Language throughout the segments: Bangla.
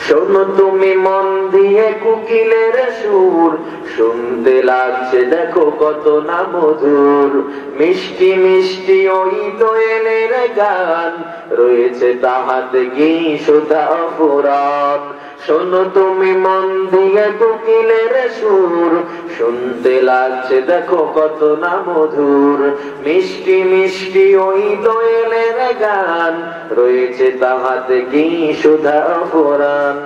শোনো তুমি মন দিয়ে কোকিলের সুর, শুনতে লাগছে দেখো কত না মধুর। মিষ্টি মিষ্টি ওই দোয়েলের গান, রয়েছে তাহাতে কি সুধা অফুরান। শোনো তুমি মন দিয়ে কোকিলের সুর, শুনতে লাগছে দেখো কত না মধুর। মিষ্টি মিষ্টি ওই দোয়েলের গান, রয়েছে তাহাতে কি সুধা অফুরান।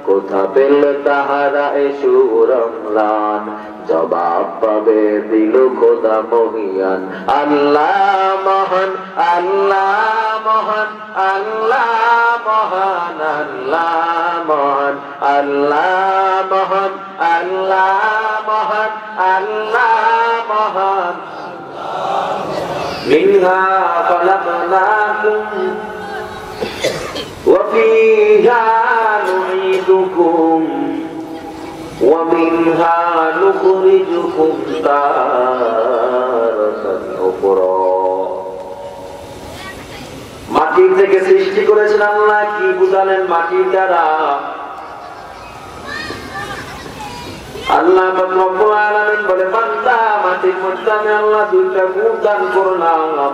কোথা পেল তাহারা এ সুর অম্লান, জবাব পাবে দিল খোদা মহিয়ান। আল্লাহ মহান, আল্লাহ মহান, আল্লাহ মহান, আল্লাহ মহান, আল্লাহ মহান, আল্লাহ মহান, আল্লাহ মহান। মিনহা খলাকনাকুম ওয়া ফিহা নুঈদুকুম ওয়া মিনহা নুখরিজুকুম তারাতান উখরা। মাটি থেকে সৃষ্টি করেছেন আল্লাহ, কি বুঝালেন মাটির দ্বারা? আল্লাহ রব্বুল আলামিন বলে, বান্দা মাটির মধ্যে আমি আল্লাহ দুইটা গুণ দান করলাম।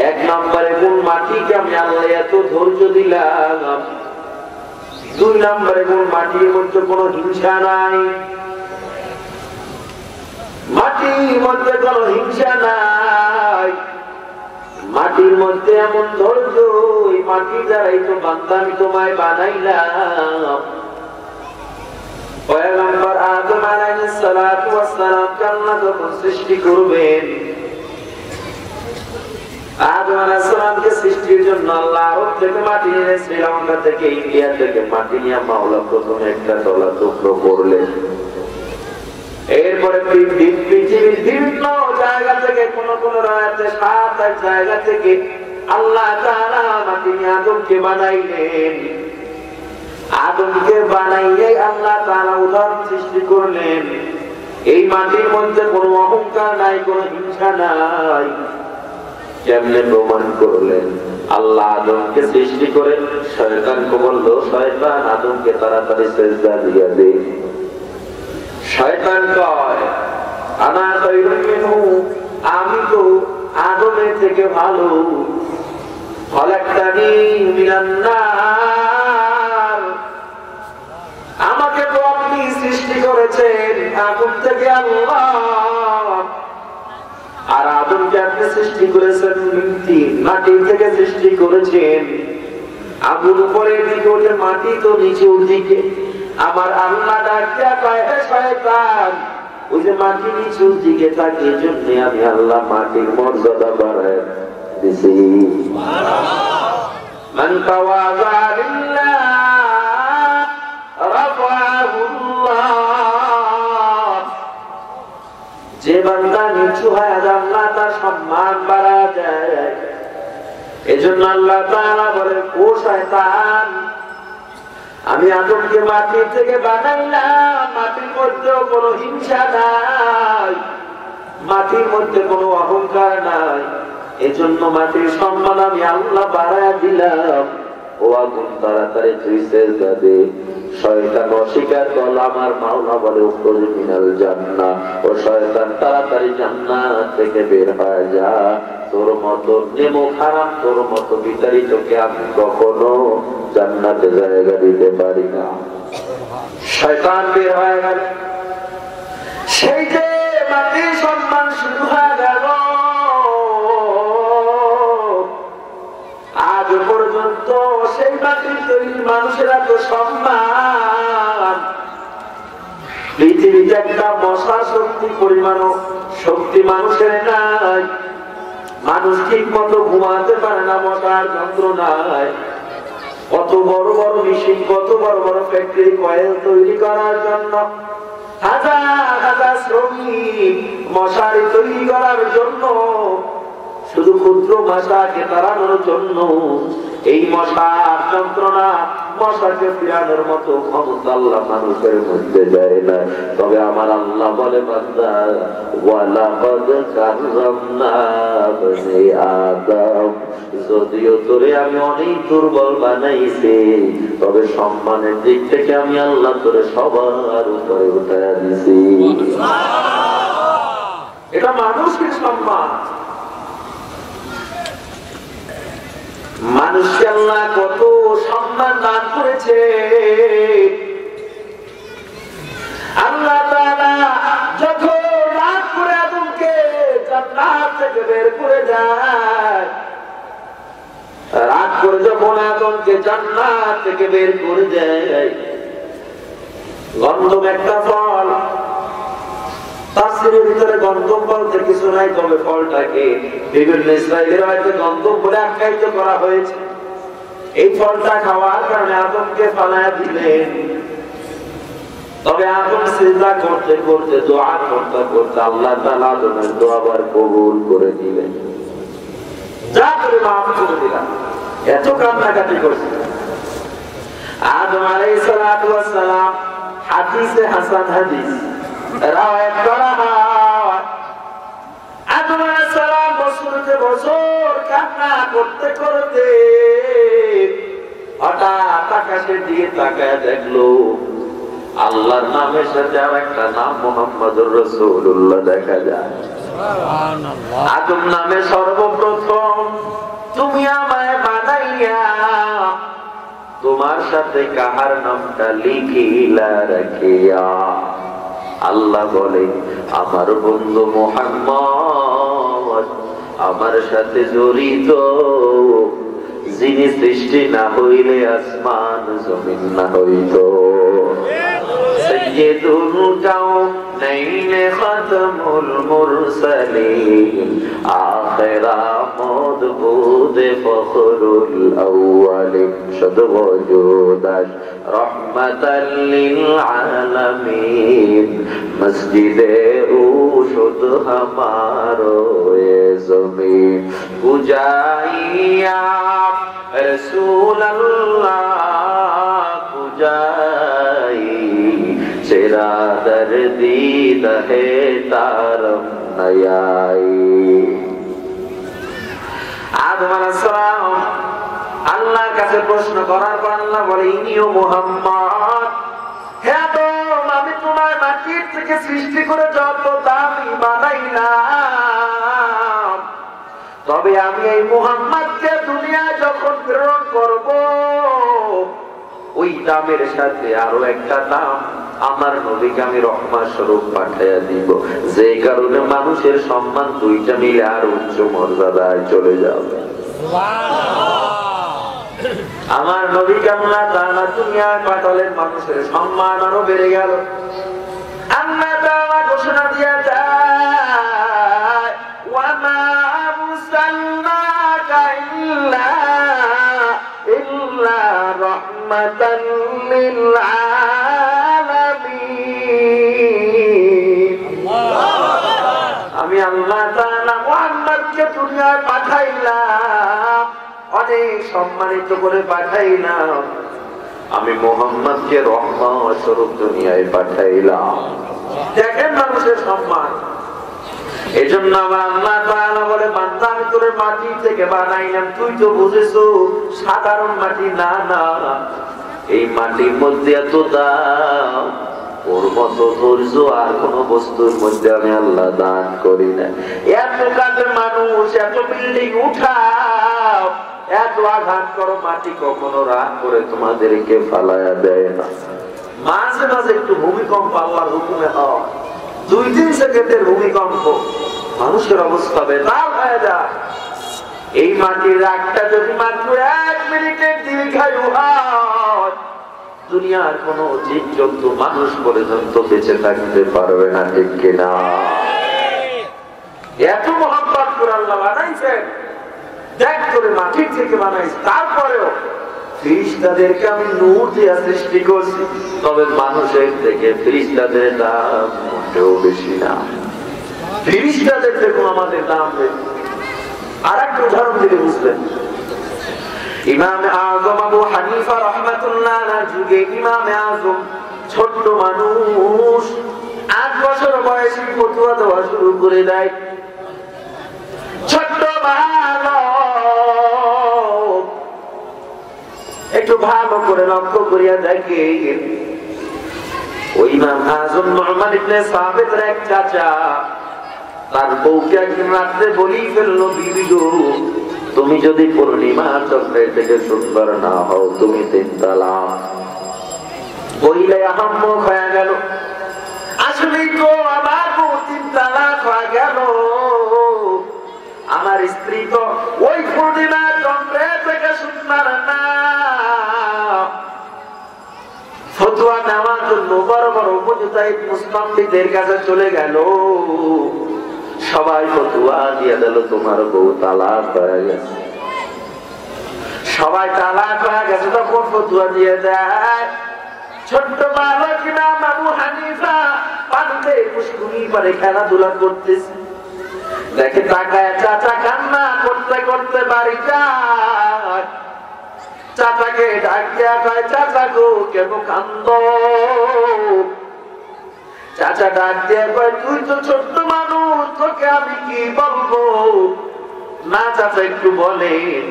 এক নম্বরে গুণ, মাটিকে আমি আল্লাহ এত ধৈর্য দিলাম। দুই নম্বরে গুণ, মাটির মধ্যে কোনো হিংসা নাই। মাটির মধ্যে কোনো হিংসা নাই, মাটির মধ্যে এমন ধৈর্য। এই মাটির দ্বারাই তো বান্দা আমি তোমায় বানাইলাম। পয়গম্বর আদম আলাইহিস সালাতু ওয়াস সালাম আল্লাহ যখন সৃষ্টি করবেন, আদম আলাইহিস সালামকে সৃষ্টির জন্য আল্লাহ আরব থেকে মাটি নিয়ে, শ্রীলঙ্কা থেকে, ইন্ডিয়া থেকে মাটি নিয়ে মাওলা প্রথমে একটা তলা টুকরো করলেন। এরপরে পৃথিবীর বিভিন্ন জায়গা থেকে, কোন কোন রাতে 7-8 জায়গা থেকে আল্লাহ তাআলা মাটি নিয়ে আদমকে বানাইলেন। আদমকে বানাইয়ে আল্লাহ তাআলা উদাহরণ সৃষ্টি করলেন। এই মাটির মধ্যে কোনো অহংকার নাই, কোনো হিংসা নাই। কেমনে প্রমাণ করলেন? আল্লাহ আদমকে সৃষ্টি করে শয়তানকে বলল, শয়তান আদমকে তাড়াতাড়ি সিজদা দিয়ে দে। শয়তান কয়, আনা খায়রুম মিনহু, আমি তো আদমের থেকে ভালো। খলাকতানি মিনান নার, আমাকে তো আপনি সৃষ্টি করেছেন আগুন থেকে আল্লাহ, আর আদমকে আপনি সৃষ্টি করেছেন মাটির থেকে সৃষ্টি করেছেন। আগুন উপরের দিকে ওঠে, মাটি তো নিচের দিকে। আমার আল্লাহ ডাকিয়া কয়, হে শয়তান, ওই যে মাটি নিচের দিকে থাকে, এই জন্য আমি আল্লাহ মাটির মর্যাদা বাড়ায় দিছি। মান তাওয়াযা লিল্লাহ রাফাহুল্লাহ, যে বান্দা নিচু হয় আল্লাহ তার সম্মান বাড়ায় দেয়। এজন্য আল্লাহ তাআলা বলে, ও শয়তান, আমি আদমকে মাটির থেকে বানাইলাম, মাটির মধ্যেও কোনো হিংসা নাই, মাটির মধ্যে কোনো অহংকার নাই। এজন্য মাটির সম্মান আমি আল্লাহ বাড়ায় দিলাম। ও আগুন তাড়াতাড়ি তুই সিজদা দে। শয়তান অস্বীকার করল। আমার মাওলা বলে, উখরুজ মিনাল জান্নাহ, ও শয়তান তাড়াতাড়ি জান্নাত থেকে বের হয়ে যা। তোর মতো নেমুখ হারাম, তোর মতো বিতাড়িতকে আমি কখনো জান্নাতে জায়গা দিতে পারি না। শয়তান বের হয়ে গেল। সেই যে মাটির সম্মান শুরু হয়ে গেল, আজ পর্যন্ত সেই মাটির তৈরি মানুষেরা তো সম্মান। পৃথিবীতে একটা মশা শক্তি পরিমাণ শক্তি মানুষের নাই। মানুষ ঠিক মতো ঘুমাতে পারে না মশার যন্ত্রণায়। কত বড় বড় মেশিন, কত বড় বড় ফ্যাক্টরি, কয়েল তৈরি করার জন্য হাজার হাজার শ্রমিক, মশারি তৈরি করার জন্য, শুধু ক্ষুদ্র মশাকে তাড়ানোর জন্য। এই মশার যন্ত্রণা মশাকে ফিরানোর মতো ক্ষমতা আল্লাহ মানুষের মধ্যে দেয় না। তবে আমার আল্লাহ বলে বান্দা, ওয়ালাকাদ কাররামনা বনি আদম, যদিও তোরে আমি অনেক দুর্বল বানাইছি, তবে সম্মানের দিক থেকে আমি আল্লাহ তোরে সবার উপরে উঠাইয়া দিছি। এটা মানুষের সম্মান। মানুষকে আল্লাহ কত সম্মান দান করেছে। আল্লাহ তাআলা যখন রাগ করে আদমকে জান্নাত থেকে বের করে যায়, রাগ করে যখন আদমকে জান্নাত থেকে বের করে দেয়, গন্ধম একটা ফল, তাফসীরের ভিতরে গন্ধম বলতে কিছু নাই, তবে ফলটাকে বিভিন্ন ইসরায়েলের হয়তো গন্ধম বলে আখ্যায়িত করা হয়েছে। এই ফলটা খাওয়ার কারণে আদমকে ফালায়া দিলেন। তবে আদম সিজদা করতে করতে দোয়া করতে করতে আল্লাহ তাআলা আদমের দোয়া আবার কবুল করে দিলেন, যা করে মাফ করে দিলাম। এত কান্নাকাটি করছে আদম আলাইহিস সালাতু ওয়াস সালাম। হাদিসে হাসান হাদিস রাওয়ায়াত করা হয়, আদম আলাইহিস সালাম বছরকে বছর কান্না করতে করতে হঠাৎ আকাশের দিকে তাকায় দেখলো আল্লাহর নামের সাথে আর একটা নাম মুহাম্মদুর রাসূলুল্লাহ দেখা যায়। সুবহানাল্লাহ। আদম নামে সর্বপ্রথম তুমি আমায় বানাইয়া তোমার সাথে কাহার নামটা লিখিলা রাখিয়া। আল্লাহ বলে আমার বন্ধু মুহাম্মদ আমার সাথে জড়িত, যিনি সৃষ্টি না হইলে আসমান জমিন না হইত। সাইয়্যিদুল কাউনাইন খাতামুল মুরসালিন আখিরা মদবুদ ফখরুল আউয়ালিন শুদ ওজুদাশ রহমাতাল লিল আলামিন মসজিদে উশুদ হামারো এ জমিন পুজাইয়া রসূল আল্লাহ পুজাই সেরা দরদিদ হে তারম নয়াই। আদম আলাইহিস সালাম আল্লাহর কাছে প্রশ্ন করার পর আল্লাহ বলে ইনিও মুহাম্মদ, হে আদম আমি তোমার মাটির থেকে সৃষ্টি করে যত দামি বানাইলাম, তবে আমি এই মুহাম্মদকে দুনিয়ায় যখন প্রেরণ করব ওই দামের সাথে আরো একটা দাম আমার নবীকে আমি রহমত স্বরূপ পাঠিয়ে দিব, যে কারণে মানুষের সম্মান দুইটা মিলে আর উচ্চ মর্যাদায় চলে যাবে। আমার নবীকে আল্লাহ তাআলা দুনিয়ায় পাঠালেন, মানুষের সম্মান আরো বেড়ে গেল। আল্লাহ তাআলা ঘোষণা দিয়ে যায় ওয়া মা আরসালনাকা ইল্লা রাহমাতাল লিল আলামিন। আমি আল্লাহ তাআলা মুহাম্মদকে দুনিয়ায় পাঠাইলাম, অনেক সম্মানিত করে পাঠাইলাম। আমি মুহাম্মদকে রহমত স্বরূপ দুনিয়ায় পাঠাইলাম। দেখেন মানুষের সম্মান। এই জন্য আমার আল্লাহ তাআলা বলে বান্দা আমি তোর মাটি থেকে বানাইলাম, তুই তো বুঝেছো সাধারণ মাটি না, না এই মাটির মধ্যে এত দাম, ওর মতো ধৈর্য আর কোন বস্তুর মধ্যে আমি আল্লাহ দান করি না। এত কাজে মানুষ এত বিল্ডিং উঠাও, এত আঘাত করো, মাটি কখনো রাগ করে তোমাদেরকে ফালায়া দেয় না। মাঝে মাঝে একটু ভূমিকম্প আল্লাহর হুকুমে হয়, 2-3 সেকেন্ডের ভূমিকম্প, মানুষের অবস্থা বেতাল হয়ে যায়। এই মাটির রাগটা যদি মাত্র 1 মিনিটের দীর্ঘায়ু হয়, দুনিয়ার কোন জীবজন্তু মানুষ পর্যন্ত বেঁচে থাকতে পারবে না, ঠিক কিনা? এত মহব্বত করে আল্লাহ বানাইছেন, দেখ করে মাটির থেকে বানাইছে, তারপরেও ফেরেশতাদেরকে আমি নূর দিয়ে সৃষ্টি করছি, তবে মানুষের থেকে ফেরেশতাদের দাম মোটেও বেশি না। ফেরেশতাদের দেখুন আমাদের দাম বেশি। আর একটা উদাহরণ দিলে বুঝবেন, ইমাম আযম আবু হানিফা রাহমাতুল্লাহ আলাইহির যুগে ইমাম আযম ছোট্ট মানুষ 8 বছর বয়সে ফতোয়া দেওয়া শুরু করে দেয়। ছোট্ট বালক, একটু ভালো করে লক্ষ্য করিয়া দেখে ওই ইমাম আযম নু'মান ইবনে সাবিতের এক চাচা তার বউকে একদিন রাত্রে বলি ফেললো, বিবি গো, তুমি যদি পূর্ণিমা চন্দ্রের থেকে সুন্দর না হও তুমি 3 তালাক। বইলে আহাম্মক হয়ে গেল, আসলে তো আমার বউ 3 তালাক হয়ে গেল, আমার স্ত্রী তো ওই পূর্ণিমা চন্দ্রের থেকে সুন্দর না। ফতোয়া নেওয়ার জন্য বড় বড় মুজতাহিদ মুস্তামবিদের কাছে চলে গেল, সবাই ফতোয়া দিয়ে দিল তোমার বউ তালাক হয়ে গেছে। সবাই তালাক হয়ে গেছে তখন ফতোয়া দিয়ে দেয়। ছোট্ট বালক ইমাম আবু হানিফা পানিতে পুষ্কুনি পারে খেলাধুলা করতেছে, দেখে তাকায় চাচা কান্না করতে করতে বাড়ি যায়। চাচাকে ডাক দেয়া কয়, চাচা গো কেন কান্দো? চাচা ডাক দেয়া কয়, তুই তো ছোট্ট মানুষ, তোকে আমি কি বলবো? না চাচা একটু বলেন।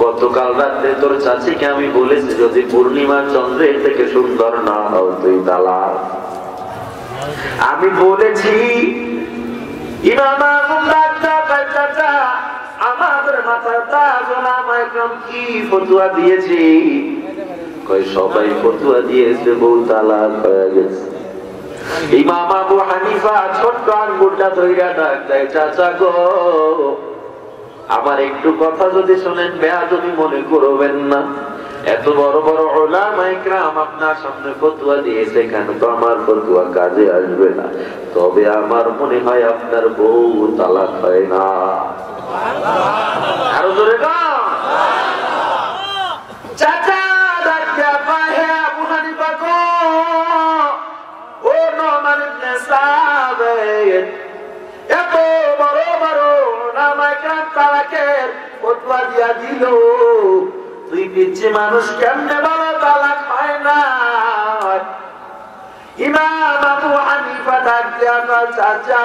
গতকাল রাতে তোর চাচিকে আমি বলেছি যদি পূর্ণিমা চন্দ্রের থেকে সুন্দর না হও তুই তালাক। আমি বলেছি। ইমাম আযম ডাক্তার কয়, চাচা আমাদের মাথার তাজ ওলামায়ে কেরাম কি ফতোয়া দিয়েছে? কয় সবাই ফতোয়া দিয়েছে বউ তালাক হয়ে গেছে। ইমাম আবু হানিফা ছোট্ট আঙ্গুলটা ধইরা ডাক দেয়, চাচা গো আমার একটু কথা যদি শোনেন বেয়াদবি মনে করবেন না। এত বড় বড় উলামায়ে কেরাম আপনার সামনে ফতোয়া দিয়েছে, কেন তো আমার ফতোয়া কাজে আসবে না? তবে আমার মনে হয় আপনার বউ তালাক হয় না। আরো জোরে না। চাচা ডাক্তার কয়, হে আবু হানিফা গো, ও নু'মান ইবনে সাবিত, এত বড় বড় উলামায়ে কেরাম তালাকের ফতোয়া দিয়া দিল, তুই পিচ্ছি মানুষ কেমনে বলো তালাক হয় না? ইমাম আবু হানিফা ডাক দিয়া কয়, চাচা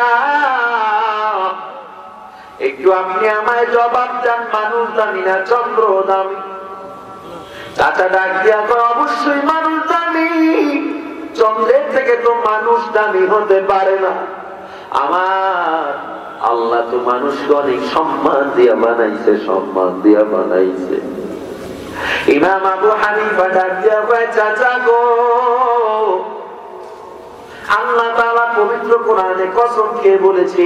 একটু আপনি আমায় জবাব দেন, মানুষ দামি না চন্দ্র দামি? চাচা ডাক দিয়া কয়, অবশ্যই মানুষ দামি, চন্দ্রের থেকে তো মানুষ দামি হতে পারে না। আমার আল্লাহ তো মানুষকে অনেক সম্মান দিয়া বানাইছে, সম্মান দিয়া বানাইছে। ইমাম আবু হানিফা ডাক দিয়া কয়, চাচা গো, আল্লাহ তাআলা পবিত্র কোরআনে কসম খেয়ে বলেছে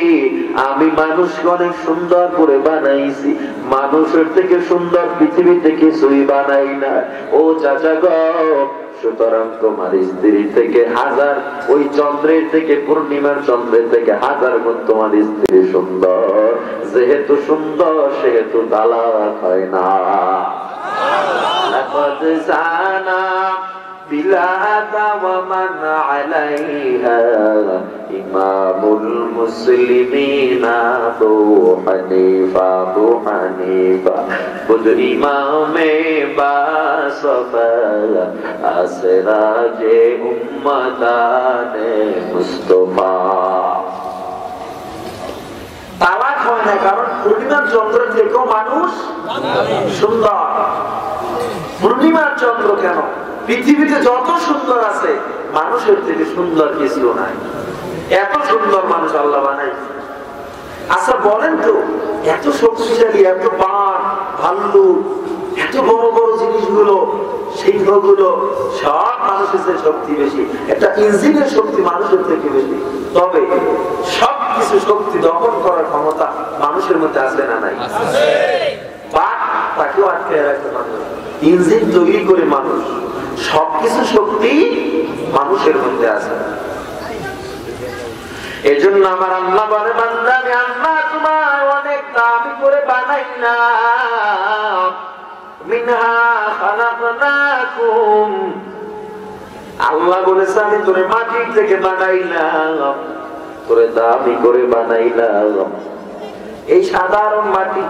আমি মানুষকে অনেক সুন্দর করে বানাইছি, মানুষের থেকে সুন্দর পৃথিবীতে কিছুই বানাই না। ও চাচা গো, সুতরাং তোমার স্ত্রী থেকে হাজার, ওই চন্দ্রের থেকে, পূর্ণিমার চন্দ্রের থেকে 1000 গুণ তোমার স্ত্রী সুন্দর। যেহেতু সুন্দর সেহেতু তালাক হয় না। লাকাদ জানা বিলাদা ওয়া মান আলাইহা ইমামুল মুসলিমিনা আবু হানিফা। আবু হানিফা খুদ ইমামে বাসফা আসরাজে উম্মতানে মুস্তাফা। তালাক হয় না কারণ পূর্ণিমার চন্দ্র থেকেও মানুষ সুন্দর। পূর্ণিমার চন্দ্র কেন? পৃথিবীতে যত সুন্দর আছে মানুষের থেকে সুন্দর কিছু নাই। এত সুন্দর মানুষ আল্লাহ বানাইছে। আচ্ছা বলেন তো, এত শক্তিশালী, এত বাঘ ভাল্লুক, এত বড় বড় জিনিসগুলো, সিংহগুলো, সব মানুষের চেয়ে শক্তি বেশি। একটা ইঞ্জিনের শক্তি মানুষের থেকে বেশি। তবে সবকিছু শক্তি দখল করার ক্ষমতা মানুষের মধ্যে আছে না নাই? বাঘ তাকেও আটকে রাখতে পারে, ইঞ্জিন তৈরি করে মানুষ। সবকিছু শক্তি মানুষের মধ্যে আছে। এজন্য আমার আল্লাহ বলে, বান্দা আমি আল্লাহ তোমায় অনেক দামি করে বানাইলাম। মিনহা খালাকনাকুম, আল্লাহ বলেছে আমি তোরে মাটি থেকে বানাইলাম, তোরে দামি করে বানাইলাম। এই সাধারণ মাটি,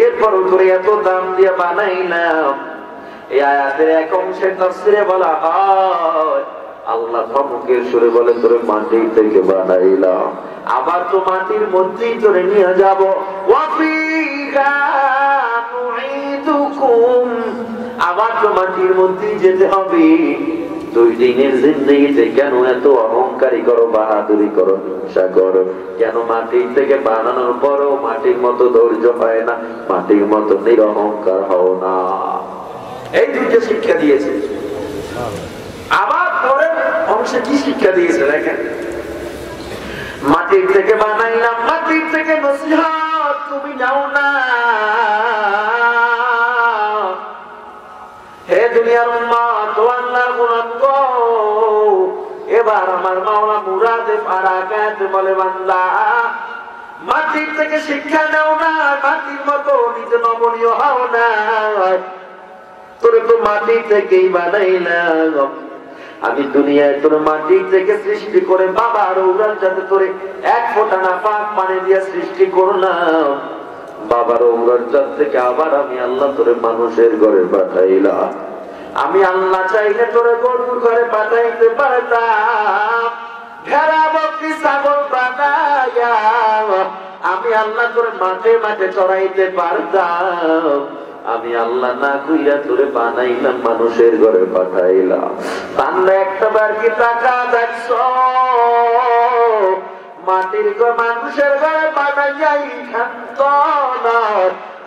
এরপরও তোরে এত দাম দিয়ে বানাইলাম। এই আয়াতের এক অংশের তাফসীরে বলা হয় আল্লাহ ধমকের সুরে বলে তোরে মাটি থেকে বানাইলাম, আবার তো মাটির মধ্যেই তোরে নিয়ে যাব। ওয়াফিহা নুঈদুকুম, আবার তো মাটির মধ্যেই যেতে হবে। 2 দিনের জিন্দেগিতে কেন এত অহংকারী করো, বাহাদুরি করো, হিংসা করো? কেন মাটির থেকে বানানোর পরও মাটির মতো ধৈর্য হয় না, মাটির মতো নিরহংকার হও না? এই 2টা শিক্ষা দিয়েছে। আবার পরের অংশে কি শিক্ষা দিয়েছে দেখেন, মাটির থেকে বানাইলাম, মাটির থেকে নসিহত তুমি যাও না। হে দুনিয়ার উম্মত, ও আল্লাহর গোলাম গো, এবার আমার মাওলা মুরাদে ফারাকাত বলে বান্দা মাটির থেকে শিক্ষা নাও না, মাটির মতো নিজে নমনীয় হও না। তোরে তো মাটি থেকেই বানাইলাম, আমি দুনিয়ায় তোর মাটি থেকে সৃষ্টি করে বাবার উড়াল যাতে তোরে 1 ফোঁটা না পাক পানি দিয়ে সৃষ্টি করলাম। বাবার উড়াল থেকে আবার আমি আল্লাহ তোরে মানুষের ঘরে পাঠাইলাম। আমি আল্লাহ চাইলে তোরে গরুর ঘরে পাঠাইতে পারতাম, ভেড়া বকরি ছাগল বানাইয়া আমি আল্লাহ তোরে মাঠে মাঠে চড়াইতে পারতাম। আমি আল্লাহ না কইরা তোরে বানাইলাম, মানুষের ঘরে পাঠাইলাম। বান্দা একটা বার কি টাকা দেখছো, মাটির ঘর মানুষের ঘরে বানাইয়াই খান্ত না।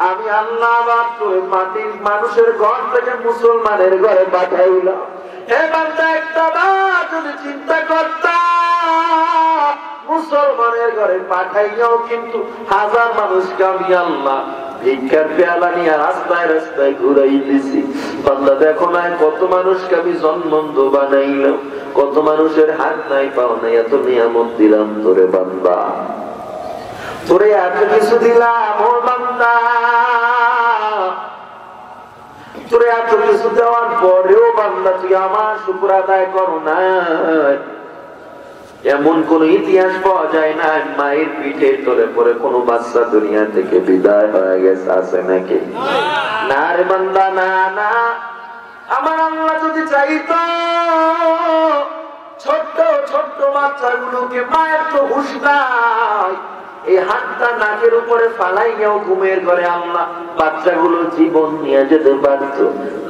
আমি আল্লাহ আবার তোরে মাটির মানুষের ঘর থেকে মুসলমানের ঘরে পাঠাইলাম। হে বান্দা একটা বার যদি চিন্তা করতাম, মুসলমানের ঘরে পাঠাইয়াও কিন্তু 1000 মানুষকে আমি আল্লাহ ভিক্ষার পেয়ালা নিয়ে রাস্তায় রাস্তায় ঘুরাই দিছি। বান্দা দেখো না কত মানুষকে আমি জন্মন্ধ বানাইলাম, কত মানুষের হাত নাই পাও নাই, এত নিয়ামত দিলাম তোরে বান্দা, তোরে এত কিছু দিলাম। ও বান্দা, তোরে এত কিছু দেওয়ার পরেও বান্দা তুই আমার শুকর আদায় করো না। এমন কোন ইতিহাস পাওয়া যায় না মায়ের পিঠের তলে পরে কোন বাচ্চা দুনিয়া থেকে বিদায় হয়ে গেছে, আছে নাকি? না রে বান্দা, না না। আমার আল্লাহ যদি চাইতো ছোট্ট ছোট্ট বাচ্চাগুলোকে, মায়ের তো হুঁশ নাই, এই হাতটা নাকের উপরে ফালাইয়াও ঘুমের ঘরে আল্লাহ বাচ্চাগুলো জীবন নিয়ে যেতে পারত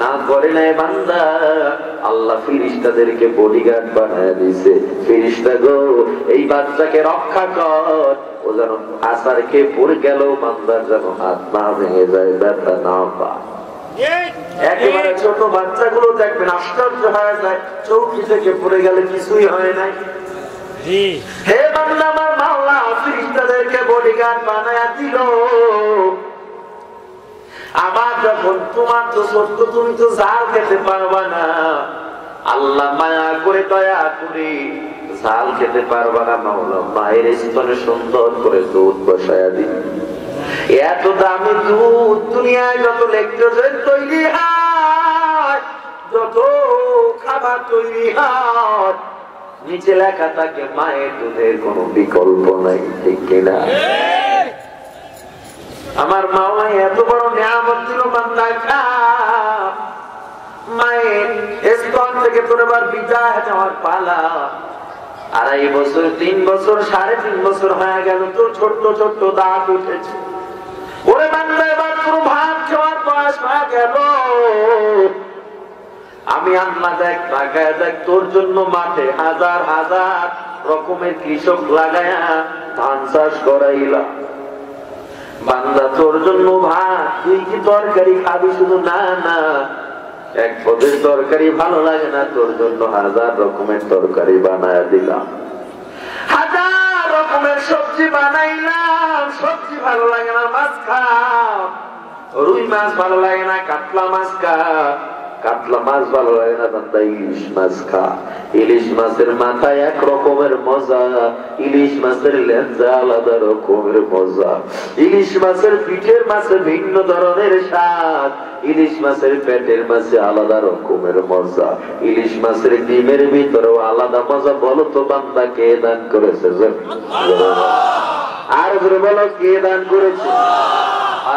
না, করে নাই বান্দা। আল্লাহ ফেরেশতাদেরকে বডিগার্ড বানায় দিয়েছে, ফেরেশতা গো এই বাচ্চাকে রক্ষা কর, ও যেন আসারকে পড়ে গেল বান্দার যেন হাত না ভেঙে যায়, ব্যথা না পায়। একেবারে ছোট বাচ্চাগুলো দেখবেন আশ্চর্য হয়ে যায়, চৌকি থেকে পড়ে গেলে কিছুই হয় নাই। হে বান্দা, আমার মাওলা ফেরেশতাদেরকে বডিগার্ড বানায়া দিল। আবার যখন তোমার তো ছোট্ট, তুমি তো জাল খেতে পারবা না, আল্লাহ মায়া করে দয়া করে জাল খেতে পারবা না, মাওলা মায়ের স্তনে সুন্দর করে দুধ বসায়া দিল। এত দামি দুধ দুনিয়ায় যত লেকচার তৈরি হয়, যত খাবার তৈরি হয়, নিচে লেখা থাকে মায়ের দুধের কোনো বিকল্প নাই, ঠিক কিনা? আমার মাওলা এত বড় নিয়ামত দিল, বান্দা খা। মায়ের স্তন থেকে তোর এবার বিদায় যাওয়ার পালা। 2.5 বছর, 3 বছর, 3.5 বছর হয়ে গেল, তোর ছোট্ট ছোট্ট দাঁত উঠেছে। ওরে বান্দা, এবার তোর ভাত খাওয়ার বয়স হয়ে গেল। আমি আল্লাহ দেখ, তাকায় দেখ, তোর জন্য মাঠে 1000 রকমের কৃষক লাগায়া ধান চাষ করাইলা। বান্দা তোর জন্য ভাত, তুই কি তরকারি খাবি? শুধু না না, 1 পদের তরকারি ভালো লাগে না, তোর জন্য 1000 রকমের তরকারি বানায়া দিলাম। 1000 রকমের সবজি বানাইলাম, সবজি ভালো লাগে না, মাছ খা। রুই মাছ ভালো লাগে না, কাতলা মাছ খা। কাতলা মাছ ভালো লাগে না, বান্দা ইলিশ মাছ খা। ইলিশ মাছের মাথায় 1 রকমের মজা, ইলিশ মাছের লেজা আলাদা রকমের মজা, ইলিশ মাছের পিঠের মাছে ভিন্ন ধরনের স্বাদ, ইলিশ মাছের পেটের মাছে আলাদা রকমের মজা, ইলিশ মাছের ডিমের ভিতরেও আলাদা মজা। বলো তো বান্দা কে দান করেছে? আর জোরে বলো কে দান করেছে?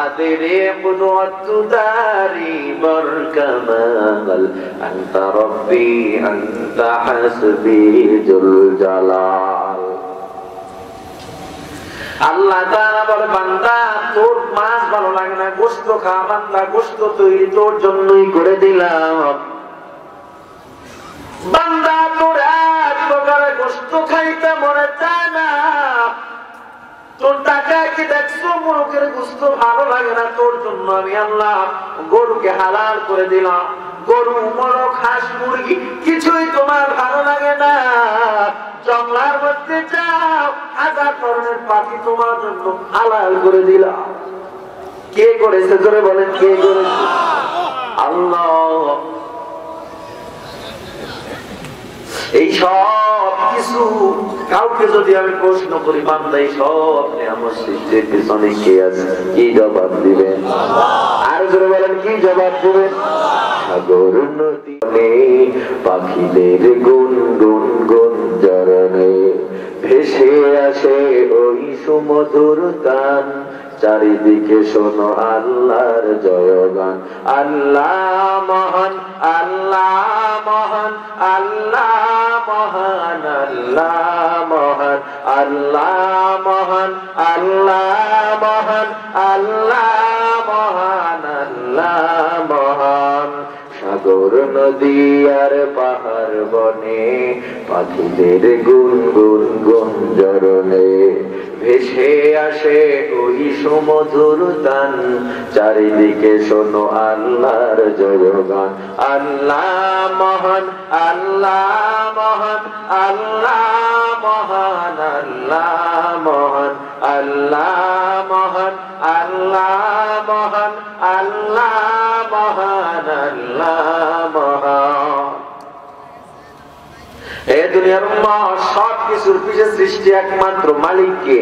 আদেরে কুদরতুদারি বরকামাল আনতা রব্বি আনতা হাসবি জুল জালাল। আল্লাহ তাআলা বলে বান্দা তোর মাছ ভালো লাগে না, গোশত খা। বান্দা গোশত তৈরি তোর জন্যই করে দিলাম। বান্দা তোর এক প্রকারের গোশত খাইতে মনে চায় না, তোর টাকা কি দেখছো মোরগের গোশত ভালো লাগে না, তোর জন্য আমি আল্লাহ গরুকে হালাল করে দিলাম। গরু, মোরগ, হাঁস, মুরগি কিছুই তোমার ভালো লাগে না। জঙ্গলার মধ্যে যাও, হাজার ধরনের পাখি তোমার জন্য হালাল করে দিলাম। কে করেছে জোরে বলেন, কে করেছে? আল্লাহ। এই সব কিছু কাউকে যদি আমি প্রশ্ন করি, বান্দা এই সব আমার সৃষ্টির পিছনে কে আছে, কি জবাব দিবেন? আর জোরে বলেন, কি জবাব দিবেন? সাগর নদী পাখিদের গুন গুন গুঞ্জরণে ভেসে আসে ওই সুমধুর গান। চারিদিকে শোনো আল্লাহর জয়গান। আল্লাহ মহান, আল্লাহ মহান, আল্লাহ মহান, আল্লাহ মহান, আল্লাহ মহান, আল্লাহ মহান, আল্লাহ মহান, আল্লাহ মহান। সাগর নদী আর পাহাড় বনে পাখিদের গুন গুন গুঞ্জরণে ভেসে আসে ওই সুমধুর গান। চারিদিকে শোনো আল্লাহর জয়গান। আল্লাহ মহান, আল্লাহ মহান, আল্লাহ মহান, আল্লাহ মহান, আল্লাহ মহান, আল্লাহ মহান, আল্লাহ মহান, আল্লাহ মহান। এই দুনিয়ার সব কিছুর পিছে সৃষ্টি একমাত্র মালিককে।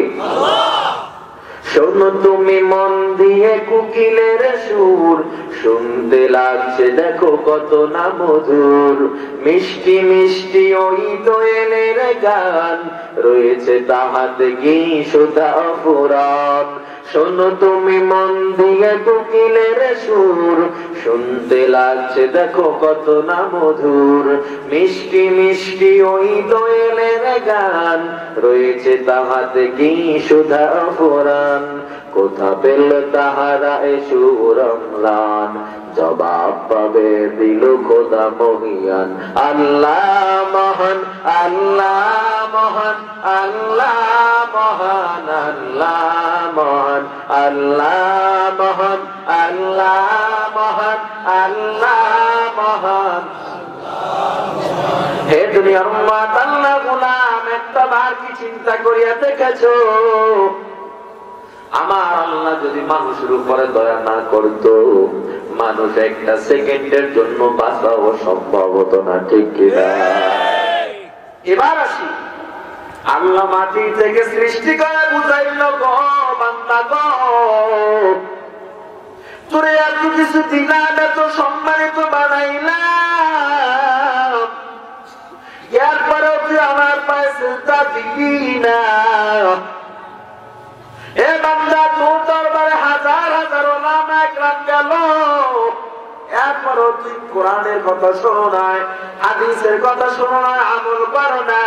শোনো তুমি মন দিয়ে কোকিলের সুর, শুনতে লাগছে দেখো কত না মধুর। মিষ্টি মিষ্টি ওই দোয়েলের গান, রয়েছে তাহাতে কি সুধা অফুরান। শোনো তুমি মন দিয়ে কোকিলের সুর, শুনতে লাগছে দেখো কত না মধুর। মিষ্টি মিষ্টি ওই দোয়েলের গান, রয়েছে তাহাতে কি সুধা অফুরান। কোথা পেল তাহারা এ সুর অম্লান, জবাব পাবে দিল খোদা মহিয়ান। আল্লাহ মহান, আল্লাহ মহান, আল্লাহ মহান, আল্লাহ মহান, আল্লাহ মহান, আল্লাহ মহান, আল্লাহ মহান। হে দুনিয়ার উম্মত, আল্লাহ গোলাম একটা বার কি চিন্তা করিয়া দেখেছো? আমার আল্লাহ যদি মানুষের উপরে দয়া না করত, মানুষ একটা সেকেন্ডের জন্য বাঁচাও সম্ভব হতো না, ঠিক কিনা? এবার আসি, আল্লাহ মাটি থেকে সৃষ্টি করে বুঝাইল গো বান্দা গো, তোরে এত কিছু দিলাম, এত সম্মানিত বানাইলাম, এরপরেও তুই আমার পায়ে সিজদা দিবি না। এ বান্দা, তোর দরবারে হাজার হাজার ওলামা একরাম গেল, এরপরও তুই কোরআনের কথা শোনো নাই, হাদিসের কথা শোনো নাই, আমল করো না।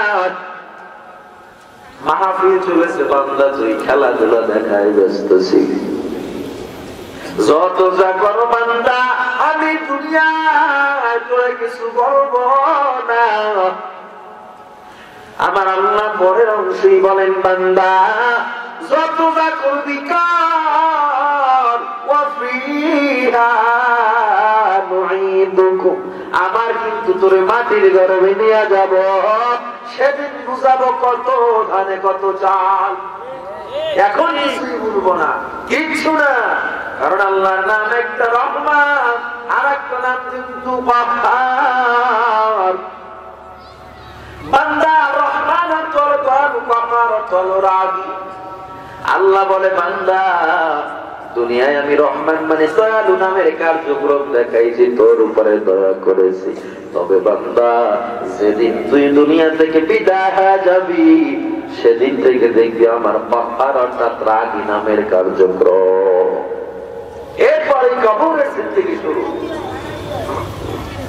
মাহফিল চলেছে, বান্দা তুই খেলাধুলা দেখায় ব্যস্ত ছিলি। যত যা করো বান্দা, আমি দুনিয়ায় তোরে কিছু বলবো না। আমার আল্লাহ পরের অংশই বলেন, বান্দা যত যা করবি কর, ওয়াফিহা নুঈদুকুম, আমার কিন্তু তোরে মাটির গর্ভে নিয়ে যাব, সেদিন বুঝাবো কত ধানে কত চাল। এখন কিছুই বলবো না, কিচ্ছু না, কারণ আল্লাহর নাম একটা রহমান, আর একটা নাম কিন্তু কাহ্হার। বান্দা রহমান তোর দয়াল, কাহ্হার তোর রাগী। আল্লাহ বলে, বান্দা দুনিয়ায় আমি রহমান মানে দয়ালু নামের কার্যক্রম দেখাইছি, তোর উপরে দয়া করেছি। তবে বান্দা যেদিন তুই দুনিয়া থেকে বিদায় হয়ে যাবি, সেদিন থেকে দেখবি আমার পাহাড় অর্থাৎ রাগী নামের কার্যক্রম। এরপরে কবরের জিন্দেগি শুরু,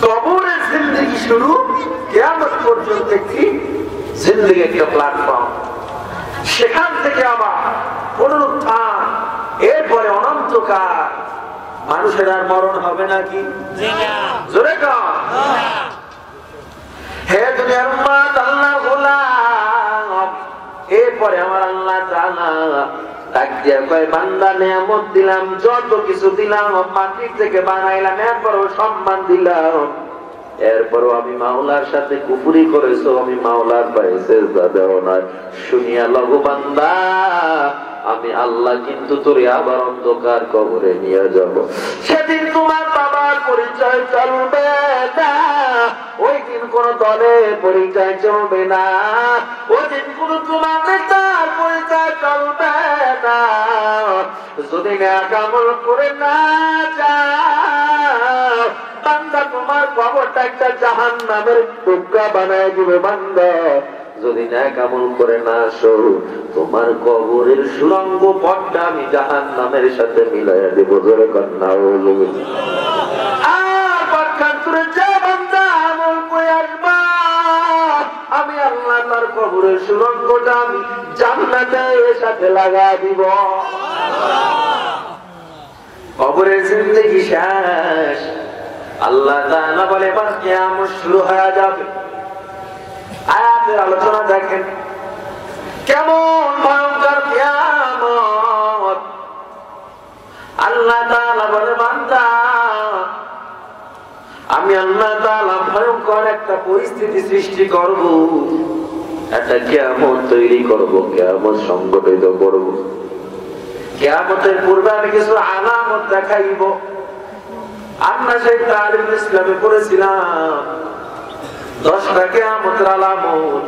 কবরের জিন্দেগি শুরু, কিয়ামত পর্যন্ত একটি জিন্দেগি, একটা প্ল্যাটফর্ম। সেখান থেকে আবার পুনরুত্থান, এরপরে অনন্তকাল। মানুষের আর মরণ হবে নাকি? জোরে কর। হে দুনিয়ার উম্মত, আল্লাহর গোলাম, এরপরে আমার আল্লাহ তাআলা ডাক দিয়া কয়, বান্দা নিয়ামত দিলাম, যত কিছু দিলাম, মাটির থেকে বানাইলাম, এরপরও সম্মান দিলাম, এরপরও আমি মাওলার সাথে কুফরি করেছো, আমি মাওলার পায়ে সিজদা দেও না। শুনিয়া লগো বান্দা, আমি আল্লাহ কিন্তু তোরে আবার অন্ধকার কবরে নিয়ে যাব। সেদিন তোমার বাবার পরিচয় চলবে না, ওই দিন কোন দলের পরিচয় চলবে না, ওই দিন কোন তোমার নেতার পরিচয় চলবে না। যদি নেক আমল করে না যাও, বান্দা তোমার কবরটা একটা জাহান্নামের টুকরা বানায় দিবে। বান্দা যদি নেক আমল করে না আসো, তোমার কবরের সুরঙ্গ পথটা আমি জাহান্নামের সাথে মিলাইয়া দেব। জোরে কন্যা আর পক্ষান্তরে যে বান্দা আমল করে আসবা, আমি আল্লাহ তার কবরের সুরঙ্গটা আমি জান্নাতের সাথে লাগা দিব। কবরের জিন্দেগি শেষ। আল্লাহ তাআলা বলে এবার কিয়ামত শুরু হয়ে যাবে। আয়াতের আলোচনা দেখেন কেমন ভয়ঙ্কর কিয়ামত। আল্লাহ তাআলা বলে, বান্দা আমি আল্লাহ তাআলা ভয়ঙ্কর একটা পরিস্থিতি সৃষ্টি করব, একটা কিয়ামত তৈরি করব, কিয়ামত সংগঠিত করব। কিয়ামতের পূর্বে আমি কিছু আলামত দেখাইব। আমরা সেই তালিম ইসলামে পড়েছিলাম 10টা কিয়ামতের আলামত।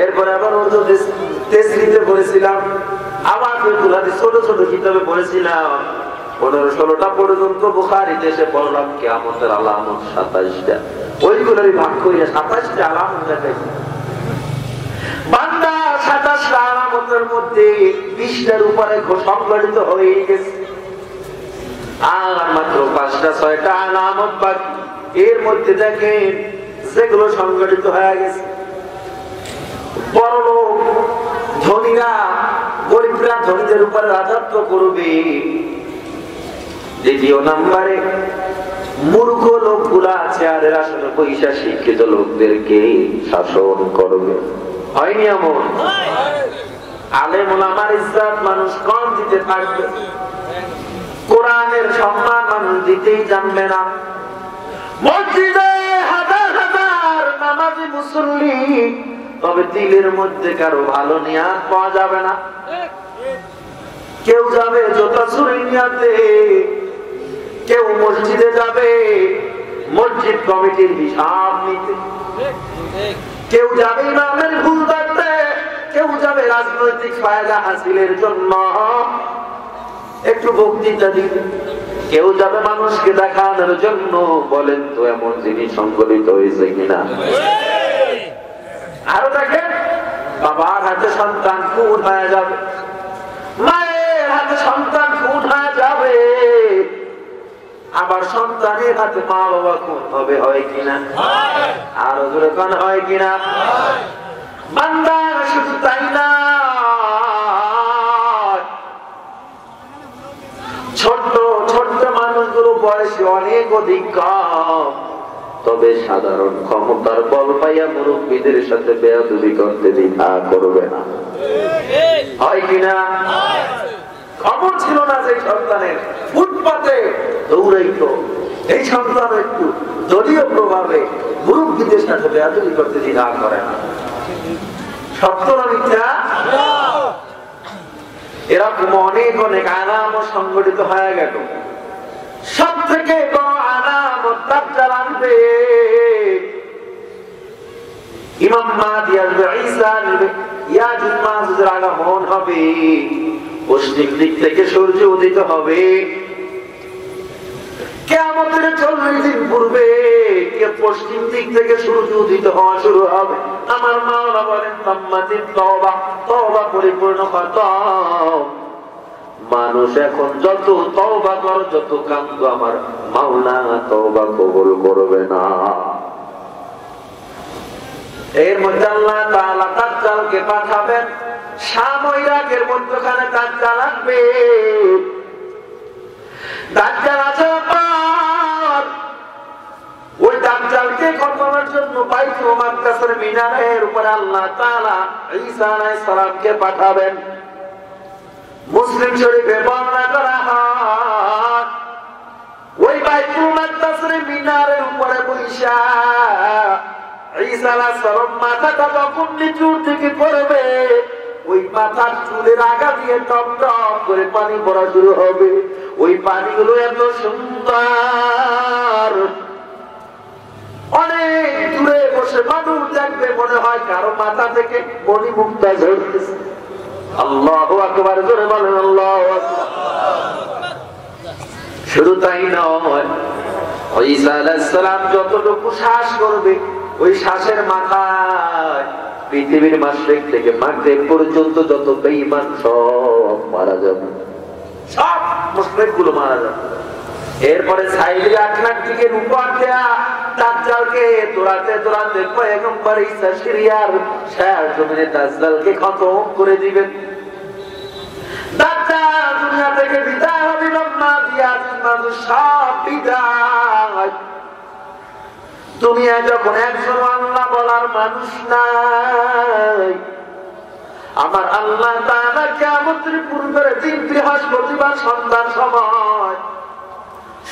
এরপরে আবার তেসরিতে পড়েছিলাম, আবার ছোট ছোট কিতাবে পড়েছিলাম। 15-16টা পর্যন্ত বুখারীতে এসে পড়লাম কিয়ামতের আলামত 27টা। ওইগুলোরই ভাগ করে 27টা আলামত দেখাইছি। বান্দা 27টা আলামতের মধ্যে 20টার উপরে সংগঠিত হয়ে গেছে, আর মাত্র 5টা-6টা আলামত বাকি। এর মধ্যে দেখেন যেগুলো সংগঠিত হয়ে গেছে, বড় লোক ধনীরা গরিবরা ধনীদের উপরে রাজত্ব করবে। দ্বিতীয় নম্বরে মূর্খ লোকগুলা আছে, আর এরা আসলে পয়সা শিক্ষিত লোকদেরকে শাসন করবে। হয়নি এমন? আলেম ওলামার ইজ্জত মানুষ কম দিতে থাকবে, কোরআনের সম্মান মানুষ দিতেই জানবে না। মসজিদে হাজার হাজার নামাজি মুসল্লি, তবে দিলের মধ্যে কারো ভালো নিয়াত পাওয়া যাবে না। কেউ যাবে জোতা চুরি নিয়াতে, কেউ মসজিদে যাবে মসজিদ কমিটির হিসাব নিতে, কেউ যাবে ইমামের ভুল ধরতে, কেউ যাবে রাজনৈতিক ফায়দা হাসিলের জন্য একটু বক্তৃতা দিতে, কেউ যাবে মানুষকে দেখানোর জন্য। বলেন তো এমন জিনিস সংগঠিত হয়েছে কিনা? আরো দেখেন, বাবার হাতে সন্তান খুন হয়ে যাবে, মায়ের হাতে সন্তান খুন হয়ে যাবে, আবার সন্তানের হাতে মা বাবা খুন হবে। হয় কিনা? আরো জোরে কোন হয় কিনা? বান্দা শুধু তাই না, ছোট্ট ছোট্ট মানুষগুলো বয়সে অনেক অধিক কম, তবে সাধারণ ক্ষমতার বল পাইয়া মুরব্বীদের সাথে বেয়াদবি করতে দ্বিধা করবে না। হয় কিনা? খবর ছিল না যে সন্তানের ফুটপাতে দৌড়াইতো, এই সন্তান একটু দলীয় প্রভাবে মুরব্বীদের সাথে বেয়াদবি করতে দ্বিধা করে না। সত্য না মিথ্যা? এরকম অনেক অনেক আলামত সংগঠিত হয়ে গেল। সব থেকে বড় আলামত দাজ্জাল আনবে, ইমাম মাহদী আসবে, ঈসা আসবে, ইয়াজুজ মাজুজের আগমন হবে, পশ্চিম দিক থেকে সূর্য উদিত হবে। কিয়ামতের 40 দিন পূর্বে থেকে পশ্চিম দিক থেকে সূর্য উদিত হওয়া শুরু হবে। আমার মাওলা বলেন তাম্মাতিত তওবা, তওবা পরিপূর্ণ খতম। মানুষ এখন যত তওবা কর, যত কান্দো, আমার মাওলা তওবা কবুল করবে না। এর মধ্যে আল্লাহ তাআলা দাজ্জালকে পাঠাবেন। শাম ও ইরাকের মধ্যখানে দাজ্জাল আসবে। দাজ্জাল আসার পর ওই দাজ্জালকে খতমের জন্য বাইতুল মাকদাসের মিনারের উপরে আল্লাহ তাআলা ঈসা আলাইহিস সালামকে পাঠাবেন। মুসলিম শরীফে বর্ণনা করা হয় ওই বাইতুল মাকদাসের মিনারের উপরে বৈশা ঈসা আলাইহিস সালাম মাথাটা যখন নিচুর দিকে পড়বে, ওই মাথার চুলের আগা দিয়ে টপ টপ করে পানি পড়া শুরু হবে। ওই পানিগুলো এত সুন্দর, অনেক দূরে বসে মানুষ দেখবে মনে হয় কারো মাথা থেকে মণিমুক্তা ঝরতেছে। আল্লাহু আকবার, জোরে বলেন আল্লাহু আকবার। শুধু তাই নয়, ঈসা আলাইহিস সালাম যতটুকু শ্বাস করবে, ওই শ্বাসের মাথায় পৃথিবীর মাশরিক থেকে মাগরিব পর্যন্ত যত বেঈমান সব মারা যাবে, সব মুশরিক গুলো মারা যাবে। এরপরে সাইদের আখনাক দিকে উপর দেয়া দাজ্জালকে দৌড়াতে দৌড়াতে পয়গম্বর ঈসা সিরিয়ার শেষ জমিনে দাজ্জালকে খতম করে দিবেন। দাজ্জাল দুনিয়া থেকে বিদায় হবে, লম্মা দিয়া মানুষ সব বিদায়। দুনিয়ায় যখন একজন আল্লাহ বলার মানুষ নাই, আমার আল্লাহ তাআলা কিয়ামতের পূর্বের দিন বৃহস্পতিবার সন্ধ্যার সময়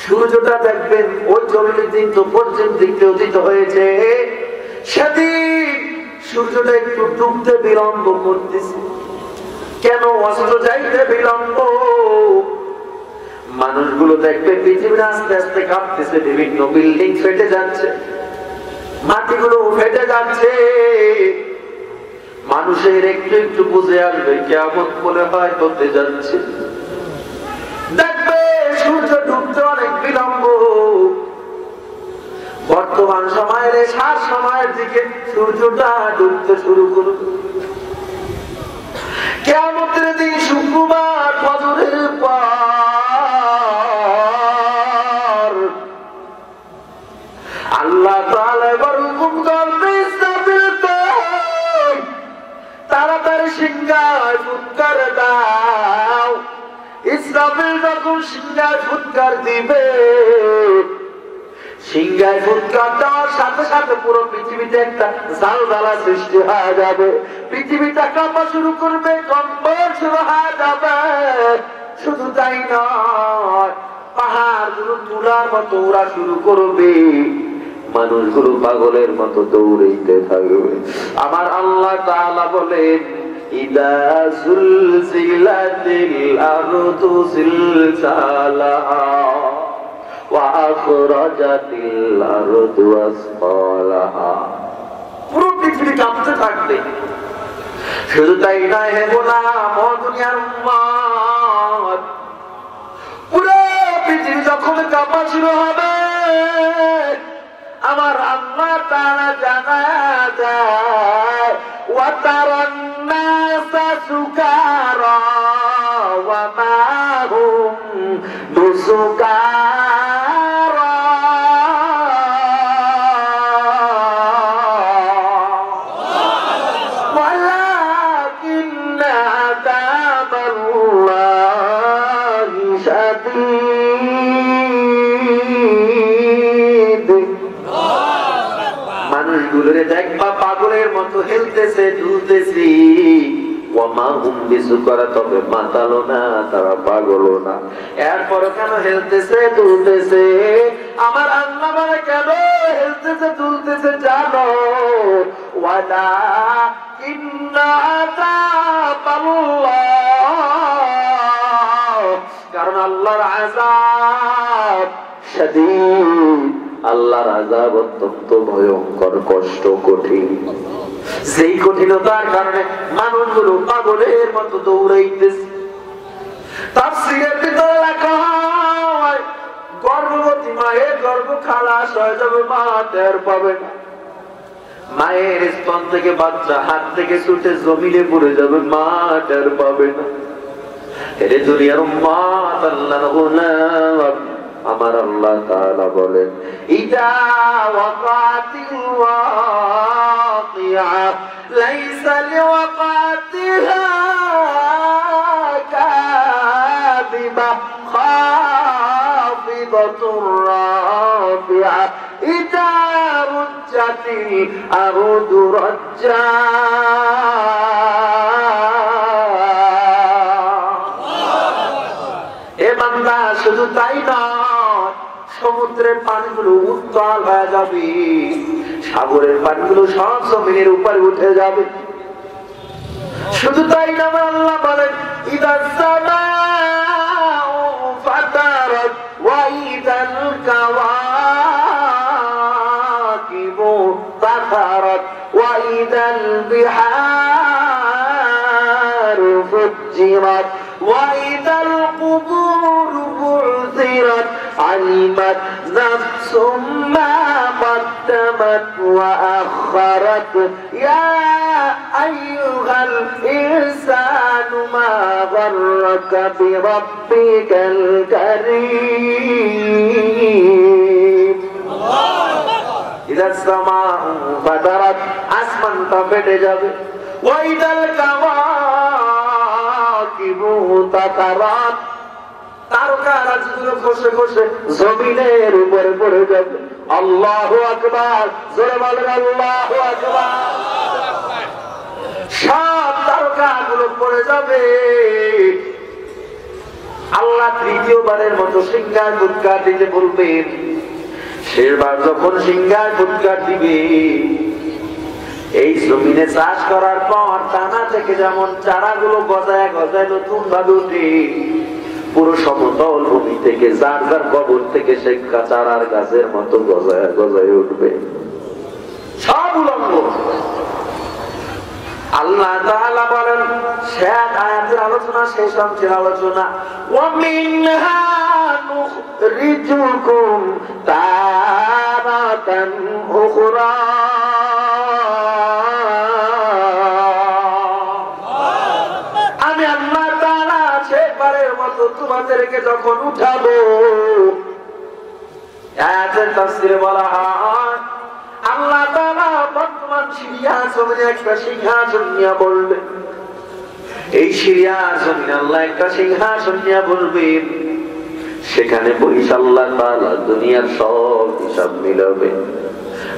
সূর্যটা দেখবেন ওই 40 দিন তো পশ্চিম দিকে উদিত হয়েছে। সেদিন সূর্যটা একটু ডুবতে বিলম্ব করতেছে। কেন অস্ত যাইতে বিলম্ব? মানুষগুলো দেখবে পৃথিবীর আস্তে আস্তে কাঁপতেছে, বিভিন্ন বিল্ডিং ফেটে যাচ্ছে, মাটিগুলো ফেটে যাচ্ছে। মানুষের একটু একটু বুঝে আসবে কিয়ামত মনে হয় হতে যাচ্ছে। দেখবে সূর্য ডুবতে অনেক বিলম্ব। বর্তমান সময়ের শেষ সময়ের দিকে সূর্যটা ডুবতে শুরু করবে। কিয়ামতের দিন শুক্রবার ফজরের পর আল্লাহ তাআলা এবার হুকুম করবে, তাড়াতাড়ি সিংহায় ফুৎকার দাও। ইসরাফিল যখন সিংহায় ফুৎকার দিবে, সিংহায় ফুৎকার দেওয়ার সাথে সাথে পুরো পৃথিবীতে একটা জালজালা সৃষ্টি হয়ে যাবে। পৃথিবীটা কাঁপা শুরু করবে, কম্পন শুরু হয়ে যাবে। শুধু তাই নয়, পাহাড়গুলো তুলার মতো ওরা শুরু করবে, মানুষগুলো পাগলের মতো দৌড়াইতে থাকবে। আমার আল্লাহ তাআলা বলেন, ইদা সুলসিলাতিল আরদু জিলজালাহা ওয়া আখরাজাতিল আরদু আসফালাহা। পুরো পৃথিবী কাঁপতে থাকবে। শুধু তাই নয়, হে গোলাম ও দুনিয়ার উম্মত, পুরো পৃথিবী যখন কাঁপা শুরু হবে, আমার আল্লাহ তাআলা জানায় দেয়, ওয়া তারান নাসা সুকারা ওয়া মা হুম বিসুকারা ওয়ালাকিন্না আযাবাল্লাহি শাদীদ। মানুষগুলোরে দেখবা পাগলের মতো হেলতেছে, দুলতেছি, ওয়ামা হুম বিসুকারা, তবে মাতালো না, তারা পাগলও না। এরপর কেন হেলতেছে দুলতেছে? আমার আল্লাহ বলে কেন হেলতেছে দুলতেছে জানো? ওয়ালাকিন্না আযাবাল্লাহ, কারণ আল্লাহর আযাব শাদীদ, আল্লাহর আযাব অত্যন্ত ভয়ঙ্কর, কষ্ট, কঠিন। সেই কঠিনতার কারণে মানুষগুলো পাগলের মতো দৌড়াইতেছে। তাফসীরের ভিতরে লেখা হয়, গর্ভবতী মায়ের গর্ভ খালাস হয়ে যাবে, মা টের পাবে না। মায়ের স্তন থেকে বাচ্চা হাত থেকে ছুটে জমিনে পড়ে যাবে, মা টের পাবে না। এরে দুনিয়ার উম্মত, আল্লাহর গোলাম, আমার আল্লাহ তাআলা বলেন, ইদা ওয়াকাতিল ওয়াকিআ লাইসা লিওয়াকাতিহা কাযিবা খাফিদাতুর রাফিআ ইদা রুজ্জাতিল আরদু রাজ্জা। এ বান্দা, শুধু তাই নয়, সমুদ্রের পানিগুলো উত্তাল হয়ে যাবে, সাগরের পানিগুলো সব জমিনের উপরে উঠে যাবে। শুধু তাই না, আল্লাহ বলেন, ইদাস সামাউ ফাতারাত ওয়া ইদাল কাওয়াকিবু তাতারাত ওয়া ইদাল বিহারু ফুজ্জিরাত ওয়া ইদাল কুবুর বু'থিরাত আলিমাত নাফসুম মা قدمت وأخرت يا أيها الإنسان ما غرك بربك الكريم إذا السماء انفطرت আসমান তা ফেটে যাবে وإذا الكواكب انتثرت তারকারাজিগুলো খসে খসে জমিনের উপরে পড়ে যাবে। আল্লাহু আকবার, জোরে বলেন আল্লাহু আকবার। সব তারকাগুলো পড়ে যাবে। আল্লাহ তৃতীয়বারের মতো সিংহার ফুৎকার দিতে বলবেন। শেষবার যখন সিংহার ফুৎকার দিবে, এই জমিনে চাষ করার পর টানা থেকে যেমন চারাগুলো গজায় গজায় নতুন ভাবে উঠে, পুরো সমতল ভূমি থেকে যার যার কবর থেকে সে চারার গাছের মতো গজায় গজায় উঠবে, সব উলঙ্গ। আল্লাহ তাআলা বলেন, শেষ আয়াতের আলোচনা, শেষ অংশের আলোচনা, ওয়া মিনহা নুখরিজুকুম তারাতান উখরা। আমি আল্লাহ তাআলা শেষবারের মতো তোমাদেরকে যখন উঠাবো, আয়াতের তাফসীরে বলা হয়, আল্লাহ তাআলা বর্তমান সিরিয়া জমিনে একটা সিংহাসন নিয়ে বলবেন। এই সিরিয়া জমিনে আল্লাহ একটা সিংহাসন নিয়ে বলবেন। সেখানে বসে আল্লাহ তাআলা দুনিয়ার সব হিসাব মিলাবে।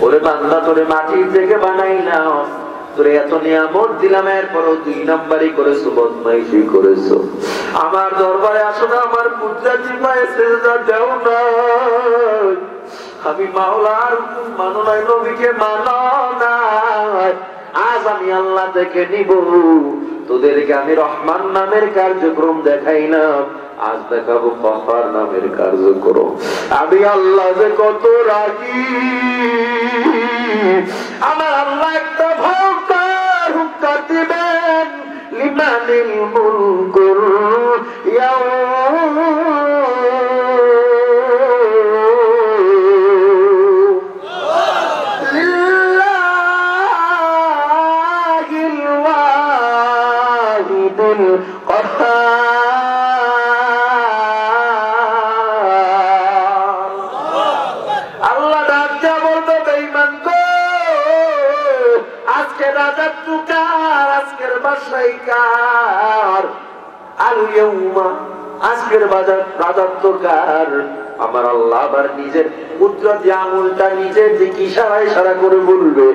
ওরে বান্দা, তোরে মাটির থেকে বানাইলাম, তোরে এত নিয়ামত দিলাম, এরপরও 2 নাম্বারই করেছো, বদমাইশি করেছো। আমার দরবারে আসো না, আমার কুদরতি পায়ে সিজদা দাও না। আমি মাওলার হুকুম মানো নাই, নবীকে মানো না। আজ আমি আল্লাহ থেকে নিব। তোদেরকে আমি রহমান নামের কার্যক্রম দেখাইলাম, আজ দেখাবো কফার নামের কার্যক্রম। আমি আল্লাহ যে কত রাগী। আমার আল্লাহ একটা ভয়ঙ্কর হুক্কার দিবেন, লিমানিল মুলকুল ইয়াউম লিল্লাহিল ওয়াহিদুল কাহ্হার। আল্লাহ ডাক দিয়া বলবে, বেঈমান গো, আজকে রাজত্ব কার, আজকের বাদশাহী কার? আল ইয়াউমা, আজকের রাজত্ব কার? আমার আল্লাহ আবার নিজের কুদরতি আঙুলটা নিজের দিকে ইশারা করে বলবে,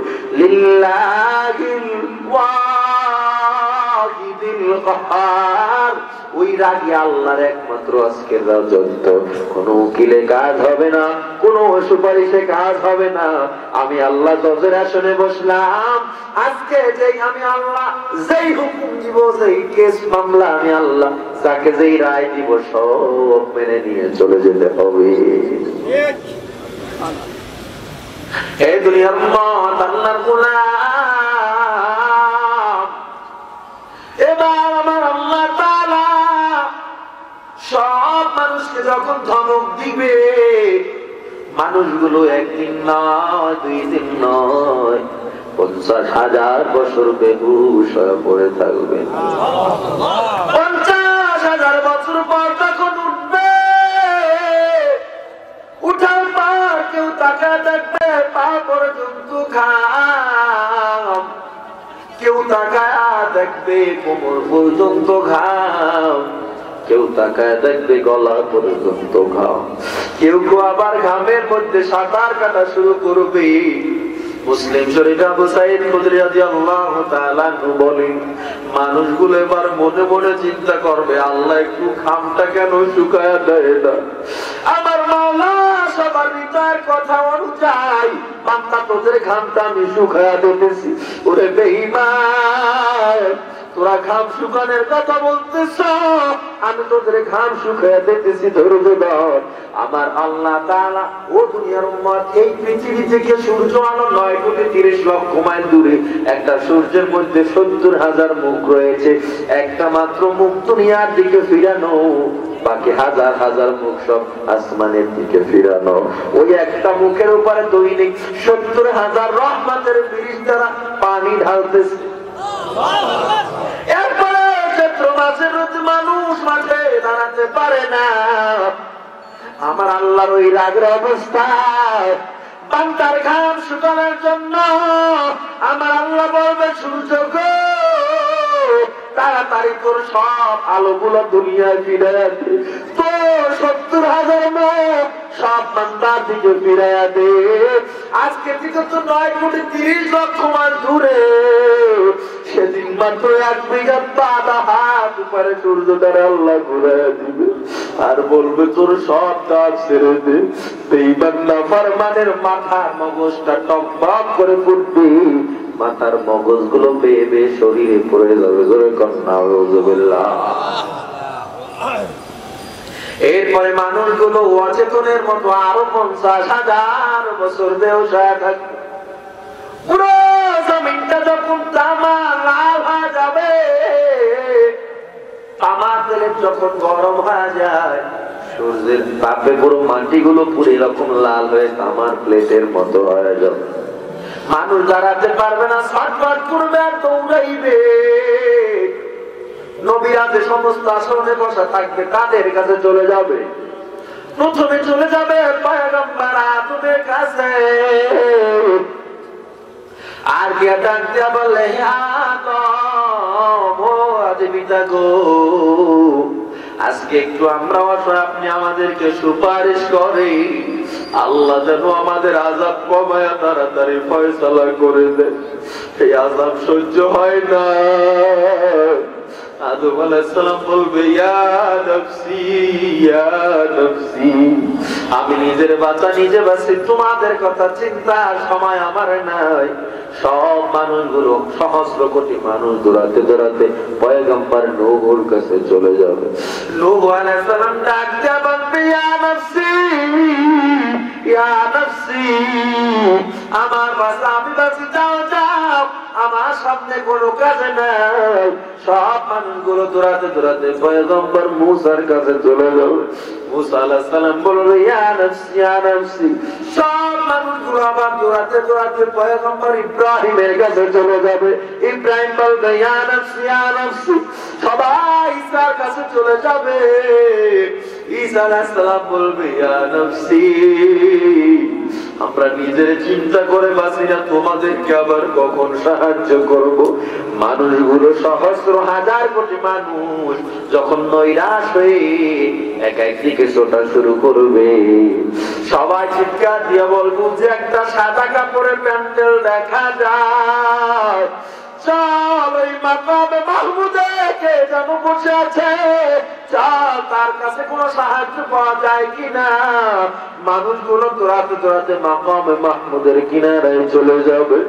লিল্লাহিল ওয়াহিদিল কাহ্হার। ওই রাগী আল্লাহর একমাত্র আজকের রাজত্ব। কোনো উকিলে কাজ হবে না, কোনো সুপারিশে কাজ হবে না। আমি আল্লাহ জজের আসনে বসলাম। আজকে যেই আমি আল্লাহ যেই হুকুম দিব, যেই কেস মামলা আমি আল্লাহ যাকে যেই রায় দিব, সব মেনে নিয়ে চলে যেতে হবে। এই দুনিয়ার উম্মত, আল্লাহর গোলাম, এবার আমার আল্লাহ তাআলা সব মানুষকে যখন ধমক দিবে, মানুষগুলো একদিন নয়, 2 দিন নয়, 50,000 বছর বেহুশ হয়ে পড়ে থাকবে। 50,000 বছর পর তখন উঠবে, উঠার পর কেউ তাকা দেখবে পা পর্যন্ত ঘাম, কেউ তাকায়া দেখবে কোমর পর্যন্ত ঘাম, কেউ তাকায় দেখবে গলা পর্যন্ত ঘাম, কেউ কেউ আবার ঘামের মধ্যে সাঁতার কাটা শুরু করবে। মুসলিম শরীফে আবু সাঈদ খুদরি রাদিয়াল্লাহু তাআলা বলেন, মানুষগুলো এবার মনে মনে চিন্তা করবে, আল্লাহ একটু ঘামটা কেন শুকায়া দেয় না। আমার মাওলা সবার হৃদয়ের কথা অনুযায়ী বান্দা তোদের ঘামটা আমি শুকায়া দিতেছি। ওরে বেঈমান, তোরা ঘাম শুকানোর কথা বলতেছ, আমি তোদের ঘাম শুকায়া দিতেছি, ধৈর্য ধর। আমার আল্লাহ তাআলা ও দুনিয়ার উম্মত, এই পৃথিবী থেকে সূর্য আলো 9,30,00,000 মাইল দূরে একটা সূর্যের মধ্যে 70,000 মুখ রয়েছে। একটা মাত্র মুখ দুনিয়ার দিকে ফিরানো, বাকি হাজার হাজার মুখ সব আসমানের দিকে ফিরানো। ওই একটা মুখের উপরে দৈনিক 70,000 রহমতের ফেরেশতারা পানি ঢালতেছে। এরপরে চৈত্র মাসের রোদে মানুষ মাঠে দাঁড়াতে পারে না। আমার আল্লাহর ওই রাগের অবস্থায় বান্দার ঘাম শুকানোর জন্য আমার আল্লাহ বলবে, সূর্য গো তাড়াতাড়ি তোর সব আলোগুলো দুনিয়ায় ফিরাইয়া দে, তোর 70,000 মুখ সব বান্দার দিকে ফিরাইয়া দে। আজকে থেকে তো 9,30,00,000 মাইল দূরে, সেদিন মাত্র 1 বিঘা বাদা হাত উপরে সূর্যটারে আল্লাহ ঘুরাইয়া দিবে আর বলবে, তোর সব কাজ ছেড়ে দে। বেঈমান নাফরমানের মাথার মগজটা টকবক করে ফুটবে, মাথার মগজগুলো বেয়ে বেয়ে শরীরে পড়ে যাবে। জোরে কন্যা নাউযুবিল্লাহ। এরপরে মানুষগুলো অচেতনের মতো আরো 50,000 বছর বেহুশ হয়ে থাকবে। পুরো জমিনটা যখন তামা লাল হয়ে যাবে, তামার তেলে যখন গরম হয়ে যায়, সূর্যের তাপে পুরো মাটিগুলো পুরো এরকম লাল হয়ে তামার প্লেটের মতো হয়ে যাবে। মানুষ দাঁড়াতে পারবে না, ছটফট করবে আর দৌড়াইবে। নবীরা যে সমস্ত আসনে বসা থাকবে তাদের কাছে চলে যাবে। প্রথমে চলে যাবে পয়গম্বর আদমের কাছে, আর গিয়া ডাক দিয়া বলে, আদম ও আদিপিতা গো, আজকে একটু আমরা অসহায়, আপনি আমাদেরকে সুপারিশ করে আল্লাহ যেন আমাদের আযাব কমায়া তাড়াতাড়ি ফয়সালা করে দেয়, এই আযাব সহ্য হয় না। আদম আলাইহিস সালাম বলবে, ইয়া নফসি ইয়া নফসি, আমি নিজের বাঁচা নিজে বাঁচি, তোমাদের কথা চিন্তার সময় আমার নাই। সব মানুষগুলো, সহস্র কোটি মানুষ দৌড়াতে দৌড়াতে পয়গম্বর নূহর কাছে চলে যাবে। নূহ আলাইহিস সালাম ডাক দিয়া বলবে, ইয়া নফসি ইয়া নফসি, আমার বাঁচা আমি বাঁচি, যাও যাও, আমার সামনে কোনো কাজ নাই। সব মানুষগুলো দৌড়াতে দৌড়াতে পয়গম্বর মূসার কাছে চলে যাবে। মূসা আলাইহিস সালাম বলবে, ইয়া নফসি ইয়া নফসি। সব মানুষগুলো আবার দৌড়াতে দৌড়াতে পয়গম্বর ইব্রাহিমের কাছে চলে যাবে। ইব্রাহিম বলবে, ইয়া নফসি ইয়া নফসি। সবাই ঈসার কাছে চলে যাবে। ঈসা আলাইহিস সালাম বলবে, ইয়া নফসি, আমরা নিজের চিন্তা করে বাঁচি না, তোমাদেরকে আবার কখন সাহায্য করব। মানুষগুলো সহস্র হাজার কোটি মানুষ যখন নৈরাশ হয়ে এক একদিকে ছোটা শুরু করবে, সবাই চিৎকার দিয়ে বলবো যে একটা সাদা কাপড়ের প্যান্ডেল দেখা যায়, চল ওই মাকামে মাহমুদে কে যেন বসে আছে, চল তার কাছে কোনো সাহায্য পাওয়া যায় কিনা। মানুষগুলো দৌড়াতে দৌড়াতে মাকামে মাহমুদের কিনারায় চলে যাবে।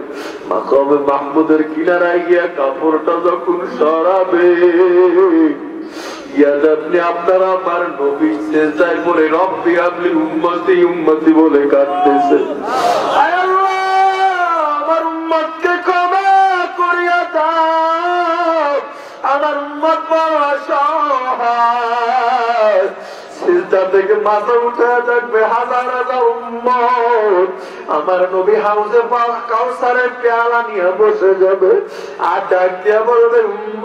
মাকামে মাহমুদের কিনারায় গিয়া কাপড়টা যখন সরাবে, আপনারা আমার নবী সেজদায় পড়ে রব্বি হাবলি উম্মতি উম্মতি বলে কাঁদতেছে। আমার উম্মতকে ক্ষমা করিয়া দাও, আমার উম্মত বড় অসহায়, সিজদা থেকে মাথা উঠে থাকবে হাজার হাজার উম্মত। আমার নবী হাউজে কাউসারের পেয়ালা নিয়ে বসে যাবে আর ডাক দিয়া বলবে উম্মত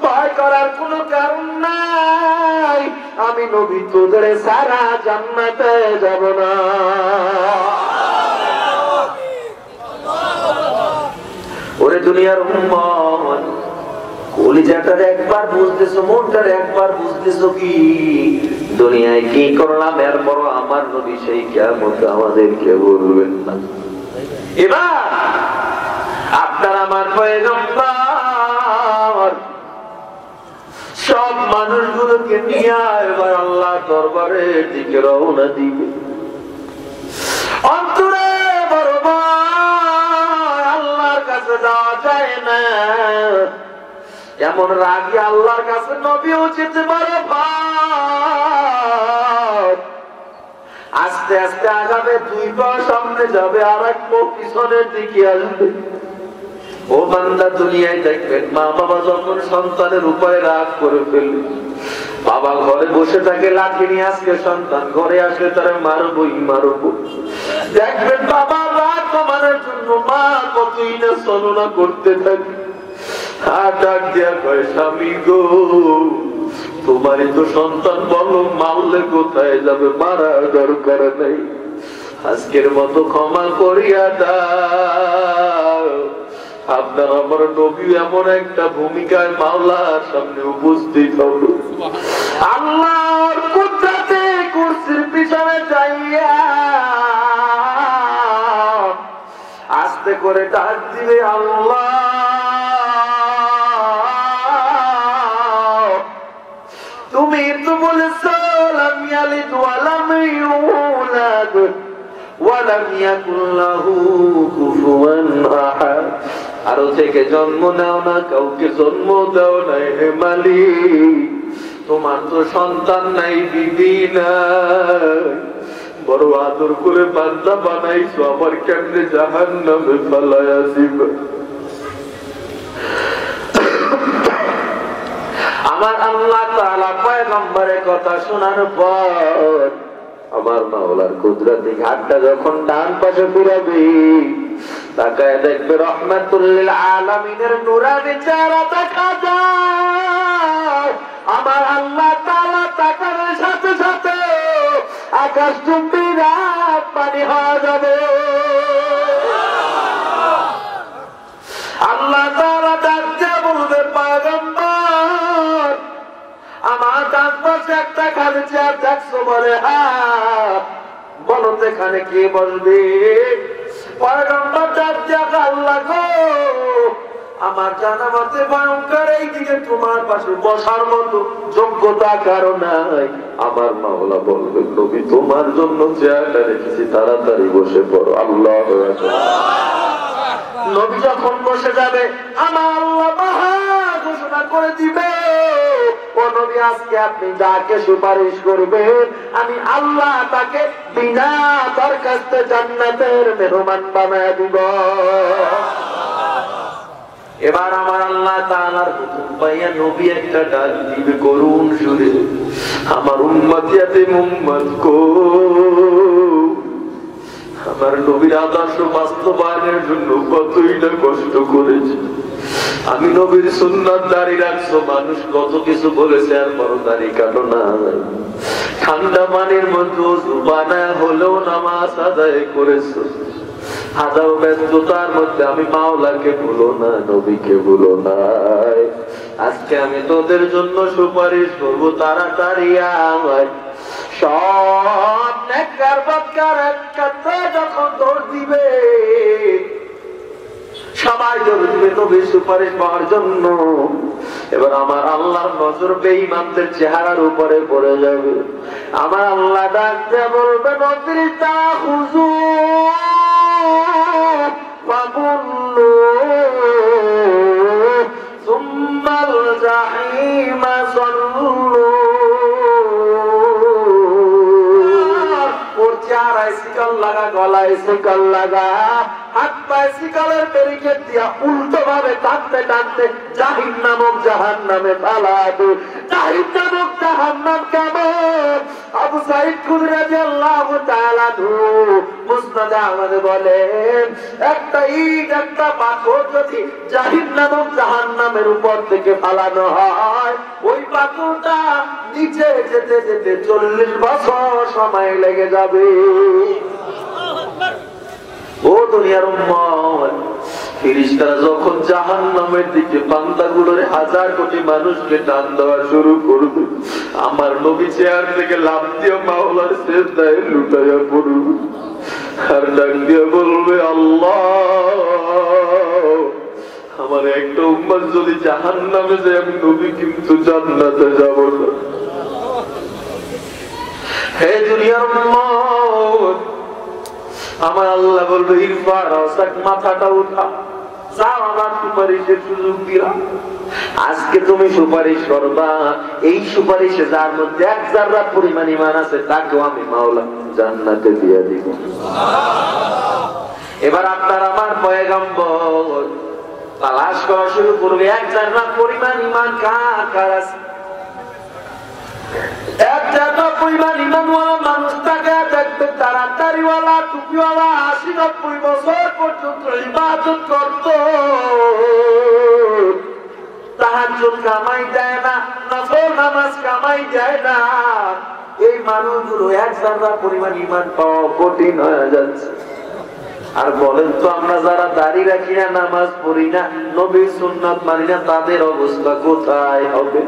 ভয় করার কোনো কারণ নাই, আমি নবী তোদের সারা জান্নাতে যাব না। ওরে দুনিয়ার উম্মত, কলিজাটার একবার বুঝতেছো, মনটার একবার বুঝতেছো কি দুনিয়ায় কি করলাম, এরপর আমার নবী সেই কিয়ামতে আমাদেরকে বলবেন না। এবার আপনার আমার পয়গম্বর সব মানুষগুলোকে নিয়ে এবার আল্লাহ দরবারের দিকে রওনা দিবে। অন্তরে বড় ভয়, আল্লাহর কাছে যাওয়া যায় না, এমন রাগি আল্লাহর কাছে নবীও যেতে পারে। আস্তে আস্তে আগাবে, দুই পা সামনে যাবে আর এক পা পিছনের দিকে আসবে। ও বান্দা, দুনিয়ায় দেখবেন মা বাবা যখন সন্তানের উপরে রাগ করে ফেলবে, বাবা ঘরে বসে থাকে লাঠি নিয়ে, আজকে সন্তান ঘরে আসলে তারা মারবই মারবো। দেখবেন বাবা রাগ কমানোর জন্য মা কতই না ছলনা করতে থাকে। ডাক দিয়া কয়, স্বামী গো তোমারই তো সন্তান, বলো মারলে কোথায় যাবে, মারার দরকার নেই, আজকের মতো ক্ষমা করিয়া দাও। আপনার আমার নবী এমন একটা ভূমিকায় মাওলার সামনে উপস্থিত হলো, আল্লাহর কুদরতে কুরসির পিছনে যাইয়া আস্তে করে ডাক দিবে, আল্লাহ তুমি তো বলেছো লাম ইয়ালিদ ওয়া লাম ইউলাদ ওয়া লাম ইয়াকুল লাহু কুফুয়ান আহাদ। আরো থেকে জন্ম নাও না, কাউকে জন্ম দাও নাই হে মালিক, তোমার তো সন্তান নাই, বিবি নাই, বড় আদর করে বান্দা বানাইছো, আবার কেমনে জাহান্নামে ফেলাইয়া দিবা। আমার আল্লাহ তাআলা পয়গম্বরের কথা শোনার পর আমার মাওলার কুদরতি হাতটা যখন ডান পাশে ফিরাবে, তাকায় দেখবে রহমাতুল লিল আলামিনের নূরানি চেহারা দেখা যায়। আমার আল্লাহ তাআলা তাকানোর সাথে সাথে আকাশ চুম্বি রাত পানি হয়ে যাবে। আল্লাহ তাআলা ডাকতে বলবে, পয়গম্বর আমার ডান পাশে একটা খালি চেয়ার দেখছো? বলে হ্যাঁ। বলো তো এখানে কে বসবে? পয়গম্বর ডাকতে, আল্লাহ গো আমার জানা মতে ভয়ঙ্কর এইদিকে তোমার পাশে বসার মতো যোগ্যতা কারো নাই। আমার মাওলা বলবে, নবী তোমার জন্য চেয়ারটা রেখেছি, তাড়াতাড়ি বসে পড়ো। আল্লাহ নবী যখন বসে যাবে, আমার আল্লাহ মহা ঘোষণা করে দিবে, ও নবী আজকে আপনি যাকে সুপারিশ করবেন আমি আল্লাহ তাকে বিনা দরখাস্তে জান্নাতের মেহমান বানায় দিব। এবার আমার আল্লাহ তাআলার হুকুম পাইয়া নবী একটা ডাক দিবে করুণ সুরে, আমার উম্মতিয়াতে মুহাম্মদ কো। আমার নবীর আদর্শ বাস্তবায়নের জন্য কতই না কষ্ট করেছে। আমি নবীর সুন্নাত দাঁড়িয়ে রাখছো, মানুষ কত কিছু বলেছে, আর বড় দাড়ি কাটো না, ঠান্ডা পানির মধ্যে জুবানা হলেও নামাজ আদায় করেছো। হাজারো ব্যস্ততার মধ্যে আমি মাওলাকে ভুলো না, নবীকে ভুলো না। আজকে আমি তোদের জন্য সুপারিশ করবো, তাড়াতাড়ি আয়। সব নেককার বদকার একসাথে যখন দৌড় দিবে, সবাই দৌড় দিবে নবীর সুপারিশ পাওয়ার জন্য। এবার আমার আল্লাহর নজর বেঈমানদের চেহারার উপরে পড়ে যাবে। আমার আল্লাহ ডাকতে বলবে, নবীর তাখুযু ফাগুল্লু সুম্মাল জাহিমা সাল্লু। ওর চেহারায় শিকল লাগা, গলায় শিকল লাগা, হাত পায়ে শিকলের ব্যারিকেড দিয়া উল্টো ভাবে টানতে টানতে জাহান্নামক জাহান্নামে ফালাবে। জাহান্নামক জাহান্নাম কেমন? আবু সাঈদ খুদরী রাদিয়াল্লাহু তাআলা আনহু মুসনাদ আহমদে বলেন, একটা ইট একটা পাথর যদি জাহান্নামক জাহান্নামের উপর থেকে ফালানো হয়, ওই পাথরটা নিচে যেতে যেতে 40 বছর সময় লেগে যাবে। ও দুনিয়ার উম্মত, ফেরেশতারা যখন জাহান্নামের দিকে বান্দাগুলোর হাজার কোটি মানুষকে টান দেওয়া শুরু করবে, আমার নবী চেয়ার থেকে লাফ দিয়ে মাওলার সিজদায় লুটাইয়া পড়বে আর ডাক দিয়ে বলবে, আল্লাহ, আমার একটা উম্মত যদি জাহান্নামে যায়, আমি নবী কিন্তু জান্নাতে যাব না। হে দুনিয়ার উম্মত, আমার আল্লাহ বলবে, ইরফা রাসাক, মাথাটা উঠা, যাও আমার সুপারিশের সুযোগ দিলাম। আজকে তুমি সুপারিশ করবা, এই সুপারিশে যার মধ্যে এক জাররা পরিমাণ ঈমান আছে তাকেও আমি মাওলা জান্নাতে দিয়ে দিব। এবার আপনার আমার পয়গম্বর তালাশ করা শুরু করবে, এক জাররা পরিমাণ ঈমান কার কার আছে। এক জাররা পরিমাণ ঈমানওয়ালা মানুষ তাকে দেখবে, তারা দাড়িওয়ালা টুপিওয়ালা 80-90 বছর পর্যন্ত ইবাদত করত, তাহাজ্জুদ কামাই দেয় না, নফল নামাজ কামাই দেয় না। এই মানুষগুলো এক জাররা পরিমাণ ঈমান পাওয়া কঠিন হয়ে যাচ্ছে। আর বলেন তো, আমরা যারা দাড়ি রাখি না, নামাজ পড়ি না, নবীর সুন্নাত মানি না, তাদের অবস্থা কোথায় হবে?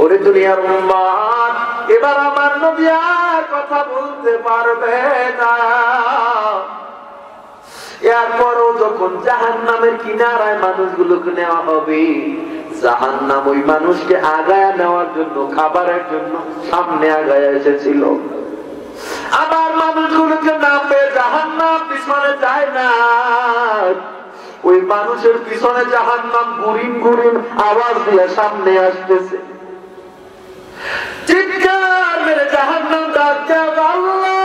ওরে দুনিয়ার উম্মত, এবার আমার নবী আর কথা বলতে পারবে না। এরপরও যখন জাহান্নামের কিনারায় মানুষগুলোকে নেওয়া হবে, জাহান্নাম ওই মানুষকে আগায়া নেওয়ার জন্য, খাবারের জন্য সামনে আগায়া এসেছিল। আবার মানুষগুলোকে নামবে, জাহান্নাম পিছনে যায় না, ওই মানুষের পিছনে জাহান্নাম গুরিন গুরিন আওয়াজ দিয়ে সামনে আসতেছে। চিৎকার মেরে জাহান্নাম ডাকছে, আল্লাহ,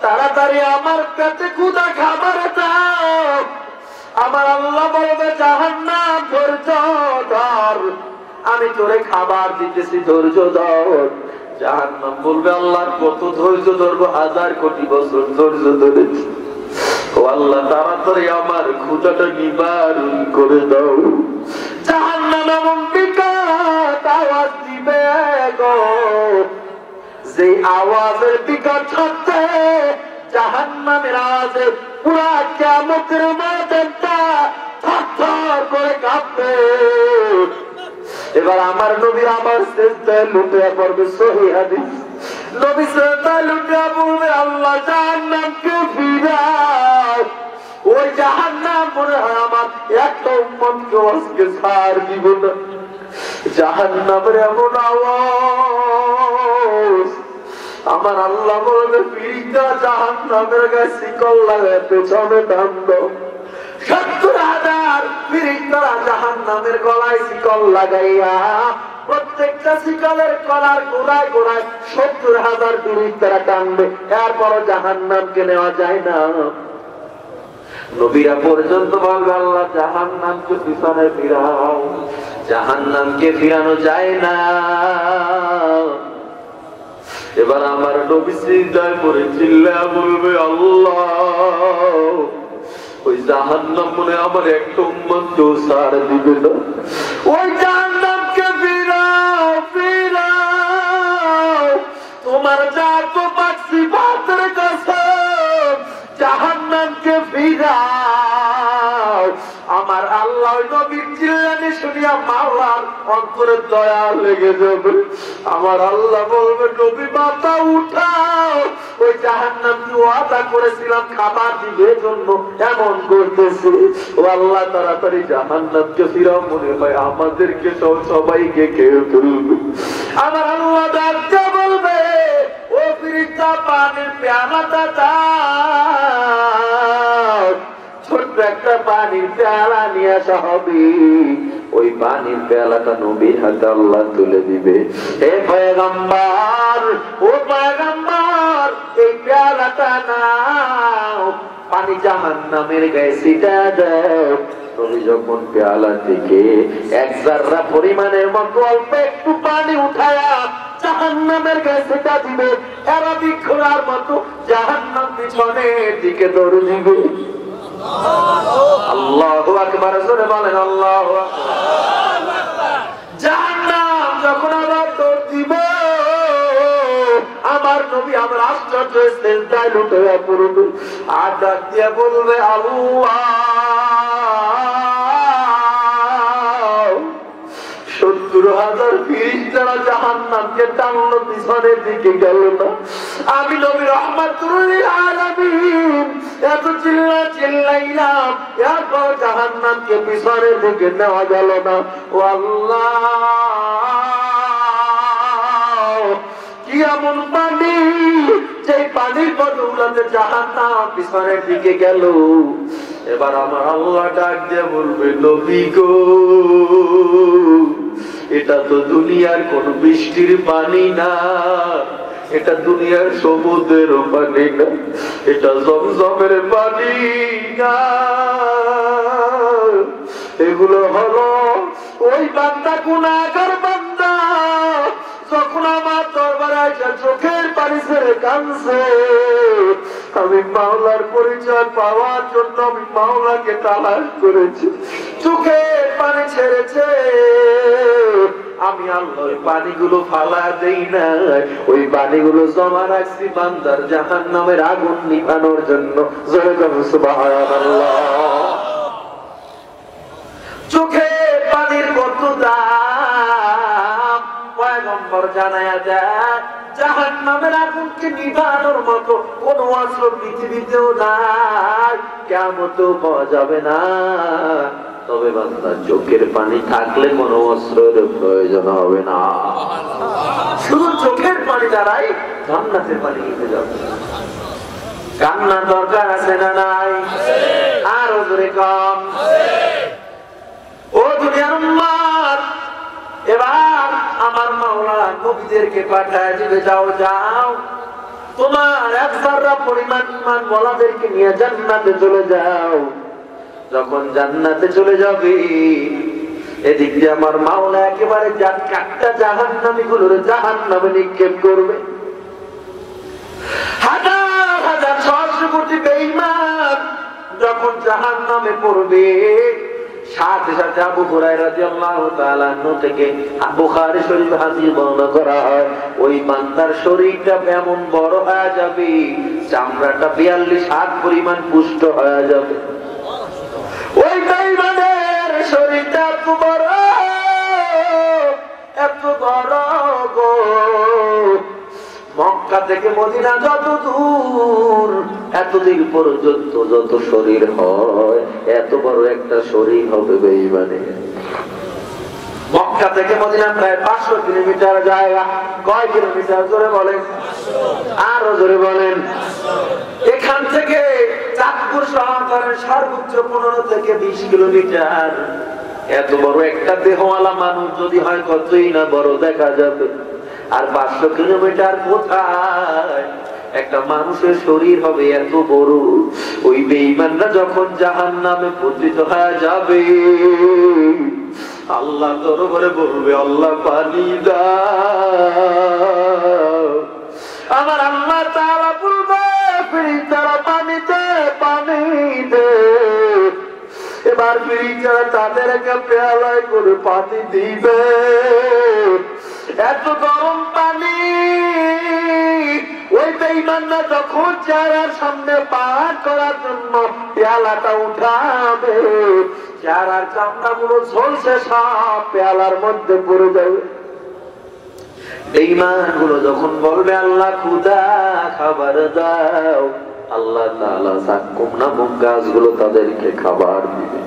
তাড়াতাড়ি আমার পেটে ক্ষুধা খাবার দাও। আমার আল্লাহ বলবে, জাহান্নাম ধৈর্য ধর, আমি তোরে খাবার দিতেছি, ধৈর্য ধর। জাহান্নাম বলবে, আল্লাহ কত ধৈর্য ধরবো, 1000 কোটি বছর ধৈর্য ধরেছি। ও আল্লাহ, তাড়াতাড়ি আমার ক্ষুধাটা নিবারণ করে দাও। জাহান্নাম এমন বিকট আওয়াজ দিবে গো, যে আওয়াজের বিকট শব্দে জাহান্নামের আওয়াজে পুরা কিয়ামতের ময়দানটা থরথর করে কাঁপবে। এবার আমার নবী আমার সিজদায় লুটিয়ে পড়বে, সহিহ হাদিস। নবী সিজদায় লুটিয়ে পড়বে, আল্লাহ জাহান্নামকে ফিরাও। ওই জাহান্নাম মনে হয় আমার একটা উম্মতকে আজকে ছাড় দিব না। জাহান্নামের এমন আওয়াজ, আমার আল্লাহ বলবে, ফিরিস্তা জাহান্নামের গায়ে শিকল লাগায় পেছনে টান দাও। 70,000 ফিরিস্তারা জাহান্নামের গলায় শিকল লাগাইয়া, প্রত্যেকটা শিকলের গলার গোড়ায় গোড়ায় 70,000 ফিরিস্তারা টানবে। এরপরও জাহান্নামকে নেওয়া যায় না। নবীরা পর্যন্ত বলবে, আল্লাহ জাহান্নামকে পিছনে ফিরাও। জাহান্নামকে ফিরানো যায় না। এবার আমার নবী সিজদায় পড়ে চিল্লায়া বলবে, আল্লাহ, ওই জাহান্নাম মনে আমার একটা উম্মতকেও ছাড় দিবে না। ওই জাহান্নামকে ফিরাও, ফিরাও। তোমার জাত পাক সিফাতের কসম, জাহান্নামকে ফিরাও। আমার আল্লাহ ওই নবীর চিল্লানি শুনিয়া মাওলার অন্তরে দয়া লেগে যাবে। আমার আল্লাহ বলবে, নবী মাথা উঠাও, ওই জাহান্নামকে ওয়াদা করেছিলাম খাবার দিবে জন্য এমন করতেছে। ও আল্লাহ, তাড়াতাড়ি জাহান্নামকে ফিরাও, মনে হয় আমাদেরকে সবাইকে খেয়ে ফেলবে। আমার আল্লাহ ডাকতে বলবে, ও ফিরিস্তা, পানির পেয়ালাটা দাও। ছোট্ট একটা পানির পেয়ালা নিয়ে আসা হবে। ওই পানির পেয়ালাটা নবীর হাতে আল্লাহ তুলে দিবে। হে পয়গম্বর, ও পয়গম্বর, এই পেয়ালাটা নাও, পানি জাহান্নামের গায়ে ছিটা দাও। নবী যখন পেয়ালা থেকে এক জাররা পরিমাণের মতো অল্প একটু পানি উঠায়া জাহান্নামের গায়ে ছিটা দিবে, আরবি ঘোড়ার মতো জাহান্নাম পিছনের দিকে দৌড় দিবে। আল্লাহু আকবার, জোরে বলেন আল্লাহু আকবার। জাহান্নাম যখন আবার দৌড় দিবে, আমার নবী আমার আশ্চর্য সিজদায় লুটে পড়বে আর ডাক দিয়ে বলবে, আল্লাহ 70,000 ফেরেশতারা জাহান্নামকে টানলো, পিছনের দিকে গেল না। আমি নবী রাহমাতুল লিল আলামিন এত চিল্লাইলাম, এরপর জাহান্নামকে পিছনের দিকে নেওয়া গেল না। ও আল্লাহ, কি এমন পানি যে পানির বদৌলতে জাহান্নাম পিছনের দিকে গেল। এবার আমার আল্লাহ ডাক দিয়ে বলবে, নবী গো, এটা তো দুনিয়ার কোন বৃষ্টির পানি না, এটা দুনিয়ার সমুদ্রের পানি না, এটা জমজমের পানি না, এগুলো হলো ওই বান্দা গুনাহগার বান্দা যখন আমার দরবারে আইসা চোখের পানি ছেড়ে কাঁদছে, আমি মাওলার পরিচয় পাওয়ার জন্য আমি মাওলাকে তালাশ করেছি, চোখের পানি ছেড়েছে, আমি আল্লাহ ওই পানিগুলো ফালা দেই না, ওই পানিগুলো জমা রাখছি বান্দার জাহান্নামের আগুন নিভানোর জন্য। জোরে বলুন সুবহানাল্লাহ। চোখের পানির কত দাম পয়গম্বর জানায়া যায়, জাহান্নামের আগুনকে নিভানোর মতো কোন অস্ত্র পৃথিবীতেও নাই, কিয়ামতেও পাওয়া যাবে না। তবে বান্দার চোখের পানি থাকলে কোনো অস্ত্রের প্রয়োজন হবে না, শুধু চোখের পানি দ্বারাই জান্নাতের পানি নিতে যাবে। কান্নার দরকার আছে না নাই? আরো জোরে কম। ও দুনিয়ার উম্মত, এবার আমার মাওলা নবীদেরকে পাঠায় দিবে, যাও যাও, তোমার এক জাররা পরিমাণ ঈমান ওয়ালাদেরকে নিয়ে জান্নাতে চলে যাও। যখন জান্নাতে চলে যাবে, এদিক দিয়ে আমার মাওলা একেবারে কাটটা জাহান্নামী গুলোর জাহান্নামে নিক্ষেপ করবে। হাজার হাজার সহস্র কোটি বেঈমান যখন জাহান্নামে পড়বে, সাথে সাথে আবু হুরায়রা রাদিয়াল্লাহু তাআলা আনহু থেকে বুখারী শরীফে হাদিস বর্ণনা করা হয়, ওই বান্দার শরীরটা এমন বড় হয়ে যাবে, চামড়াটা 42 হাত পরিমাণ পুষ্ট হয়ে যাবে। ওই বেঈমানের শরীরটা এত বড় গো, মক্কা থেকে মদিনা যত দূর, এতদিন পর্যন্ত যত শরীর হয়, এত বড় একটা শরীর হবে বেঈমানের। মক্কা থেকে মদিনা প্রায় 500 কিলোমিটার জায়গা। কয় কিলোমিটার? জোরে বলেন, আরো জোরে বলেন। এখান থেকে চাঁদপুর শহরের সর্বোচ্চ 15 থেকে 20 কিলোমিটার। এত বড় একটা দেহওয়ালা মানুষ যদি হয়, কতই না বড় দেখা যাবে। আর 500 কিলোমিটার কোথায় একটা মানুষের শরীর হবে এত বড়। ওই বেঈমানরা যখন জাহান্নামে পতিত হয়ে যাবে, আল্লাহ দরবারে বলবে, আল্লাহ পানি দাও। আমার আল্লাহ তাআলা বলবে, ফেরেশতারা পানি দে, পানি দে। এবার ফেরেশতারা তাদেরকে পেয়ালায় করে পানি দিবে। এত গরম পানি ওই বেঈমানরা যখন চেহারার সামনে পান করার জন্য পেয়ালাটা উঠাবে, চেহারার চামড়াগুলো ঝলসে সব পেয়ালার মধ্যে পড়ে যাবে। বেঈমানগুলো যখন বলবে, আল্লাহ খুদা খাবার দাও, আল্লাহ তাআলা সাক্কুম নামক গাছগুলো তাদেরকে খাবার দিবে।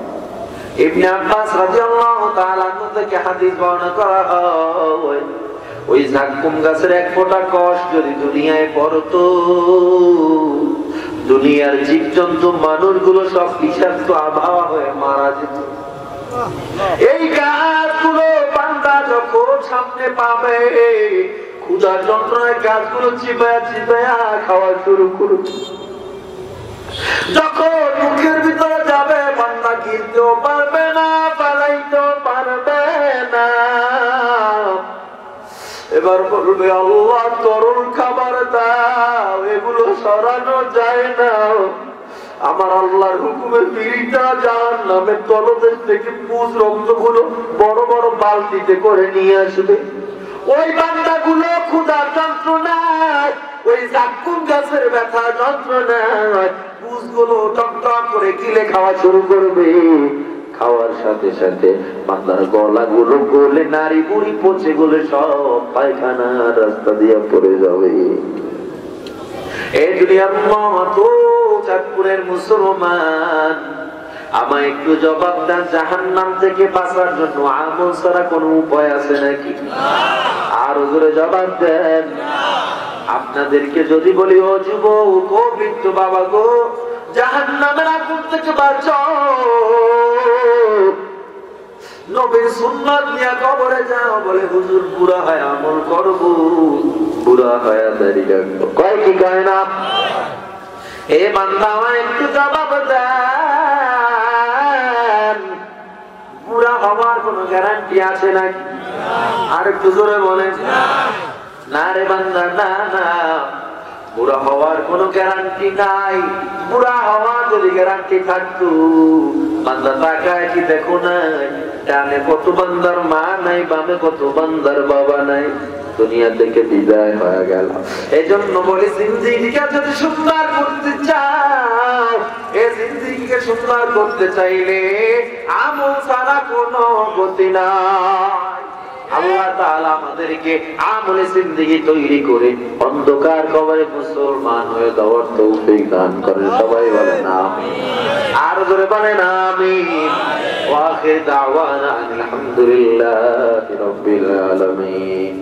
ইবনে আব্বাস রাদিয়াল্লাহু তাআলা আনহু থেকে হাদিস বর্ণনা করা হয়, ওই জাক্কুম গাছের এক ফোঁটা কষ যদি দুনিয়ায় পড়তো, দুনিয়ার জীবজন্তু মানুষগুলো সব বিষাক্ত আবহাওয়া হয়ে মারা যেত। এই গাছগুলো বান্দা যখন সামনে পাবে, ক্ষুধার যন্ত্রণায় গাছগুলো চিপায়া চিপায়া খাওয়া শুরু করুন। যখন মুখের ভিতরে যাবে বান্দা গিলতেও পারবে না, পালাইতেও পারবে না। এবার বলবে আল্লাহ তরল খাবার দাও, এগুলো সরানো যায় না। আমার আল্লাহর হুকুমে ফিরিটা জাহান্নামের তলদেশ থেকে পুজ রক্তগুলো বড় বড় বালতিতে করে নিয়ে আসবে। ওই বান্দাগুলো ক্ষুধার যন্ত্রণায়, ওই জাক্কুম গাছের ব্যথা যন্ত্রণায় পুজগুলো টক টক করে গিলে খাওয়া শুরু করবে। খাওয়ার সাথে সাথে বান্দার গলাগুলো গলে নারী বুড়ি পচে গলে সব পায়খানা রাস্তা দিয়ে পড়ে যাবে। এই দুনিয়ার মত চাঁদপুরের মুসলমান, আমায় একটু জবাব দেন, জাহান্নাম থেকে বাঁচার জন্য আমল ছাড়া কোনো উপায় আছে নাকি? আর জোরে জবাব দেন। আপনাদেরকে যদি বলি ও যুবক, ও বৃদ্ধ বাবা গো, জাহান্নামের আগুন থেকে বাঁচাও, নবীর সুন্নাত নিয়ে কবরে যাও। বলে হুজুর বুড়া হয় আমল করব, বুড়া হয় দাড়ি রাখবো, কয় কি কয় না? এ বান্দা আমায় একটু জবাব দেন, বুড়া হওয়ার কোন গ্যারান্টি আছে নাকি? আর একটু জোরে বলেন না রে বান্দা, না না, বুড়া হওয়ার কোন গ্যারান্টি নাই। বুড়া হওয়ার যদি গ্যারান্টি থাকতো, বান্দা তাকায় কি দেখো না, ডানে কত বান্দার মা নাই, বামে কত বান্দার বাবা নাই, দুনিয়া থেকে বিদায় হয়ে গেল। এই জন্য বলি জিন্দেগিকে যদি সুন্দর করতে চাও, এই জিন্দেগিকে সুন্দর করতে চাইলে আমল ছাড়া কোনো গতি নাই। আল্লাহ তাআলা আমাদেরকে আমলে জিন্দেগি তৈরি করে অন্ধকার কবরে মুসলমান হয়ে যাওয়ার তৌফিক দান করেন। সবাই বলেন আমিন। আর জোরে বলেন আমিন। ওয়া আখির দাওয়ানা আলহামদুলিল্লাহি রাব্বিল আলামিন।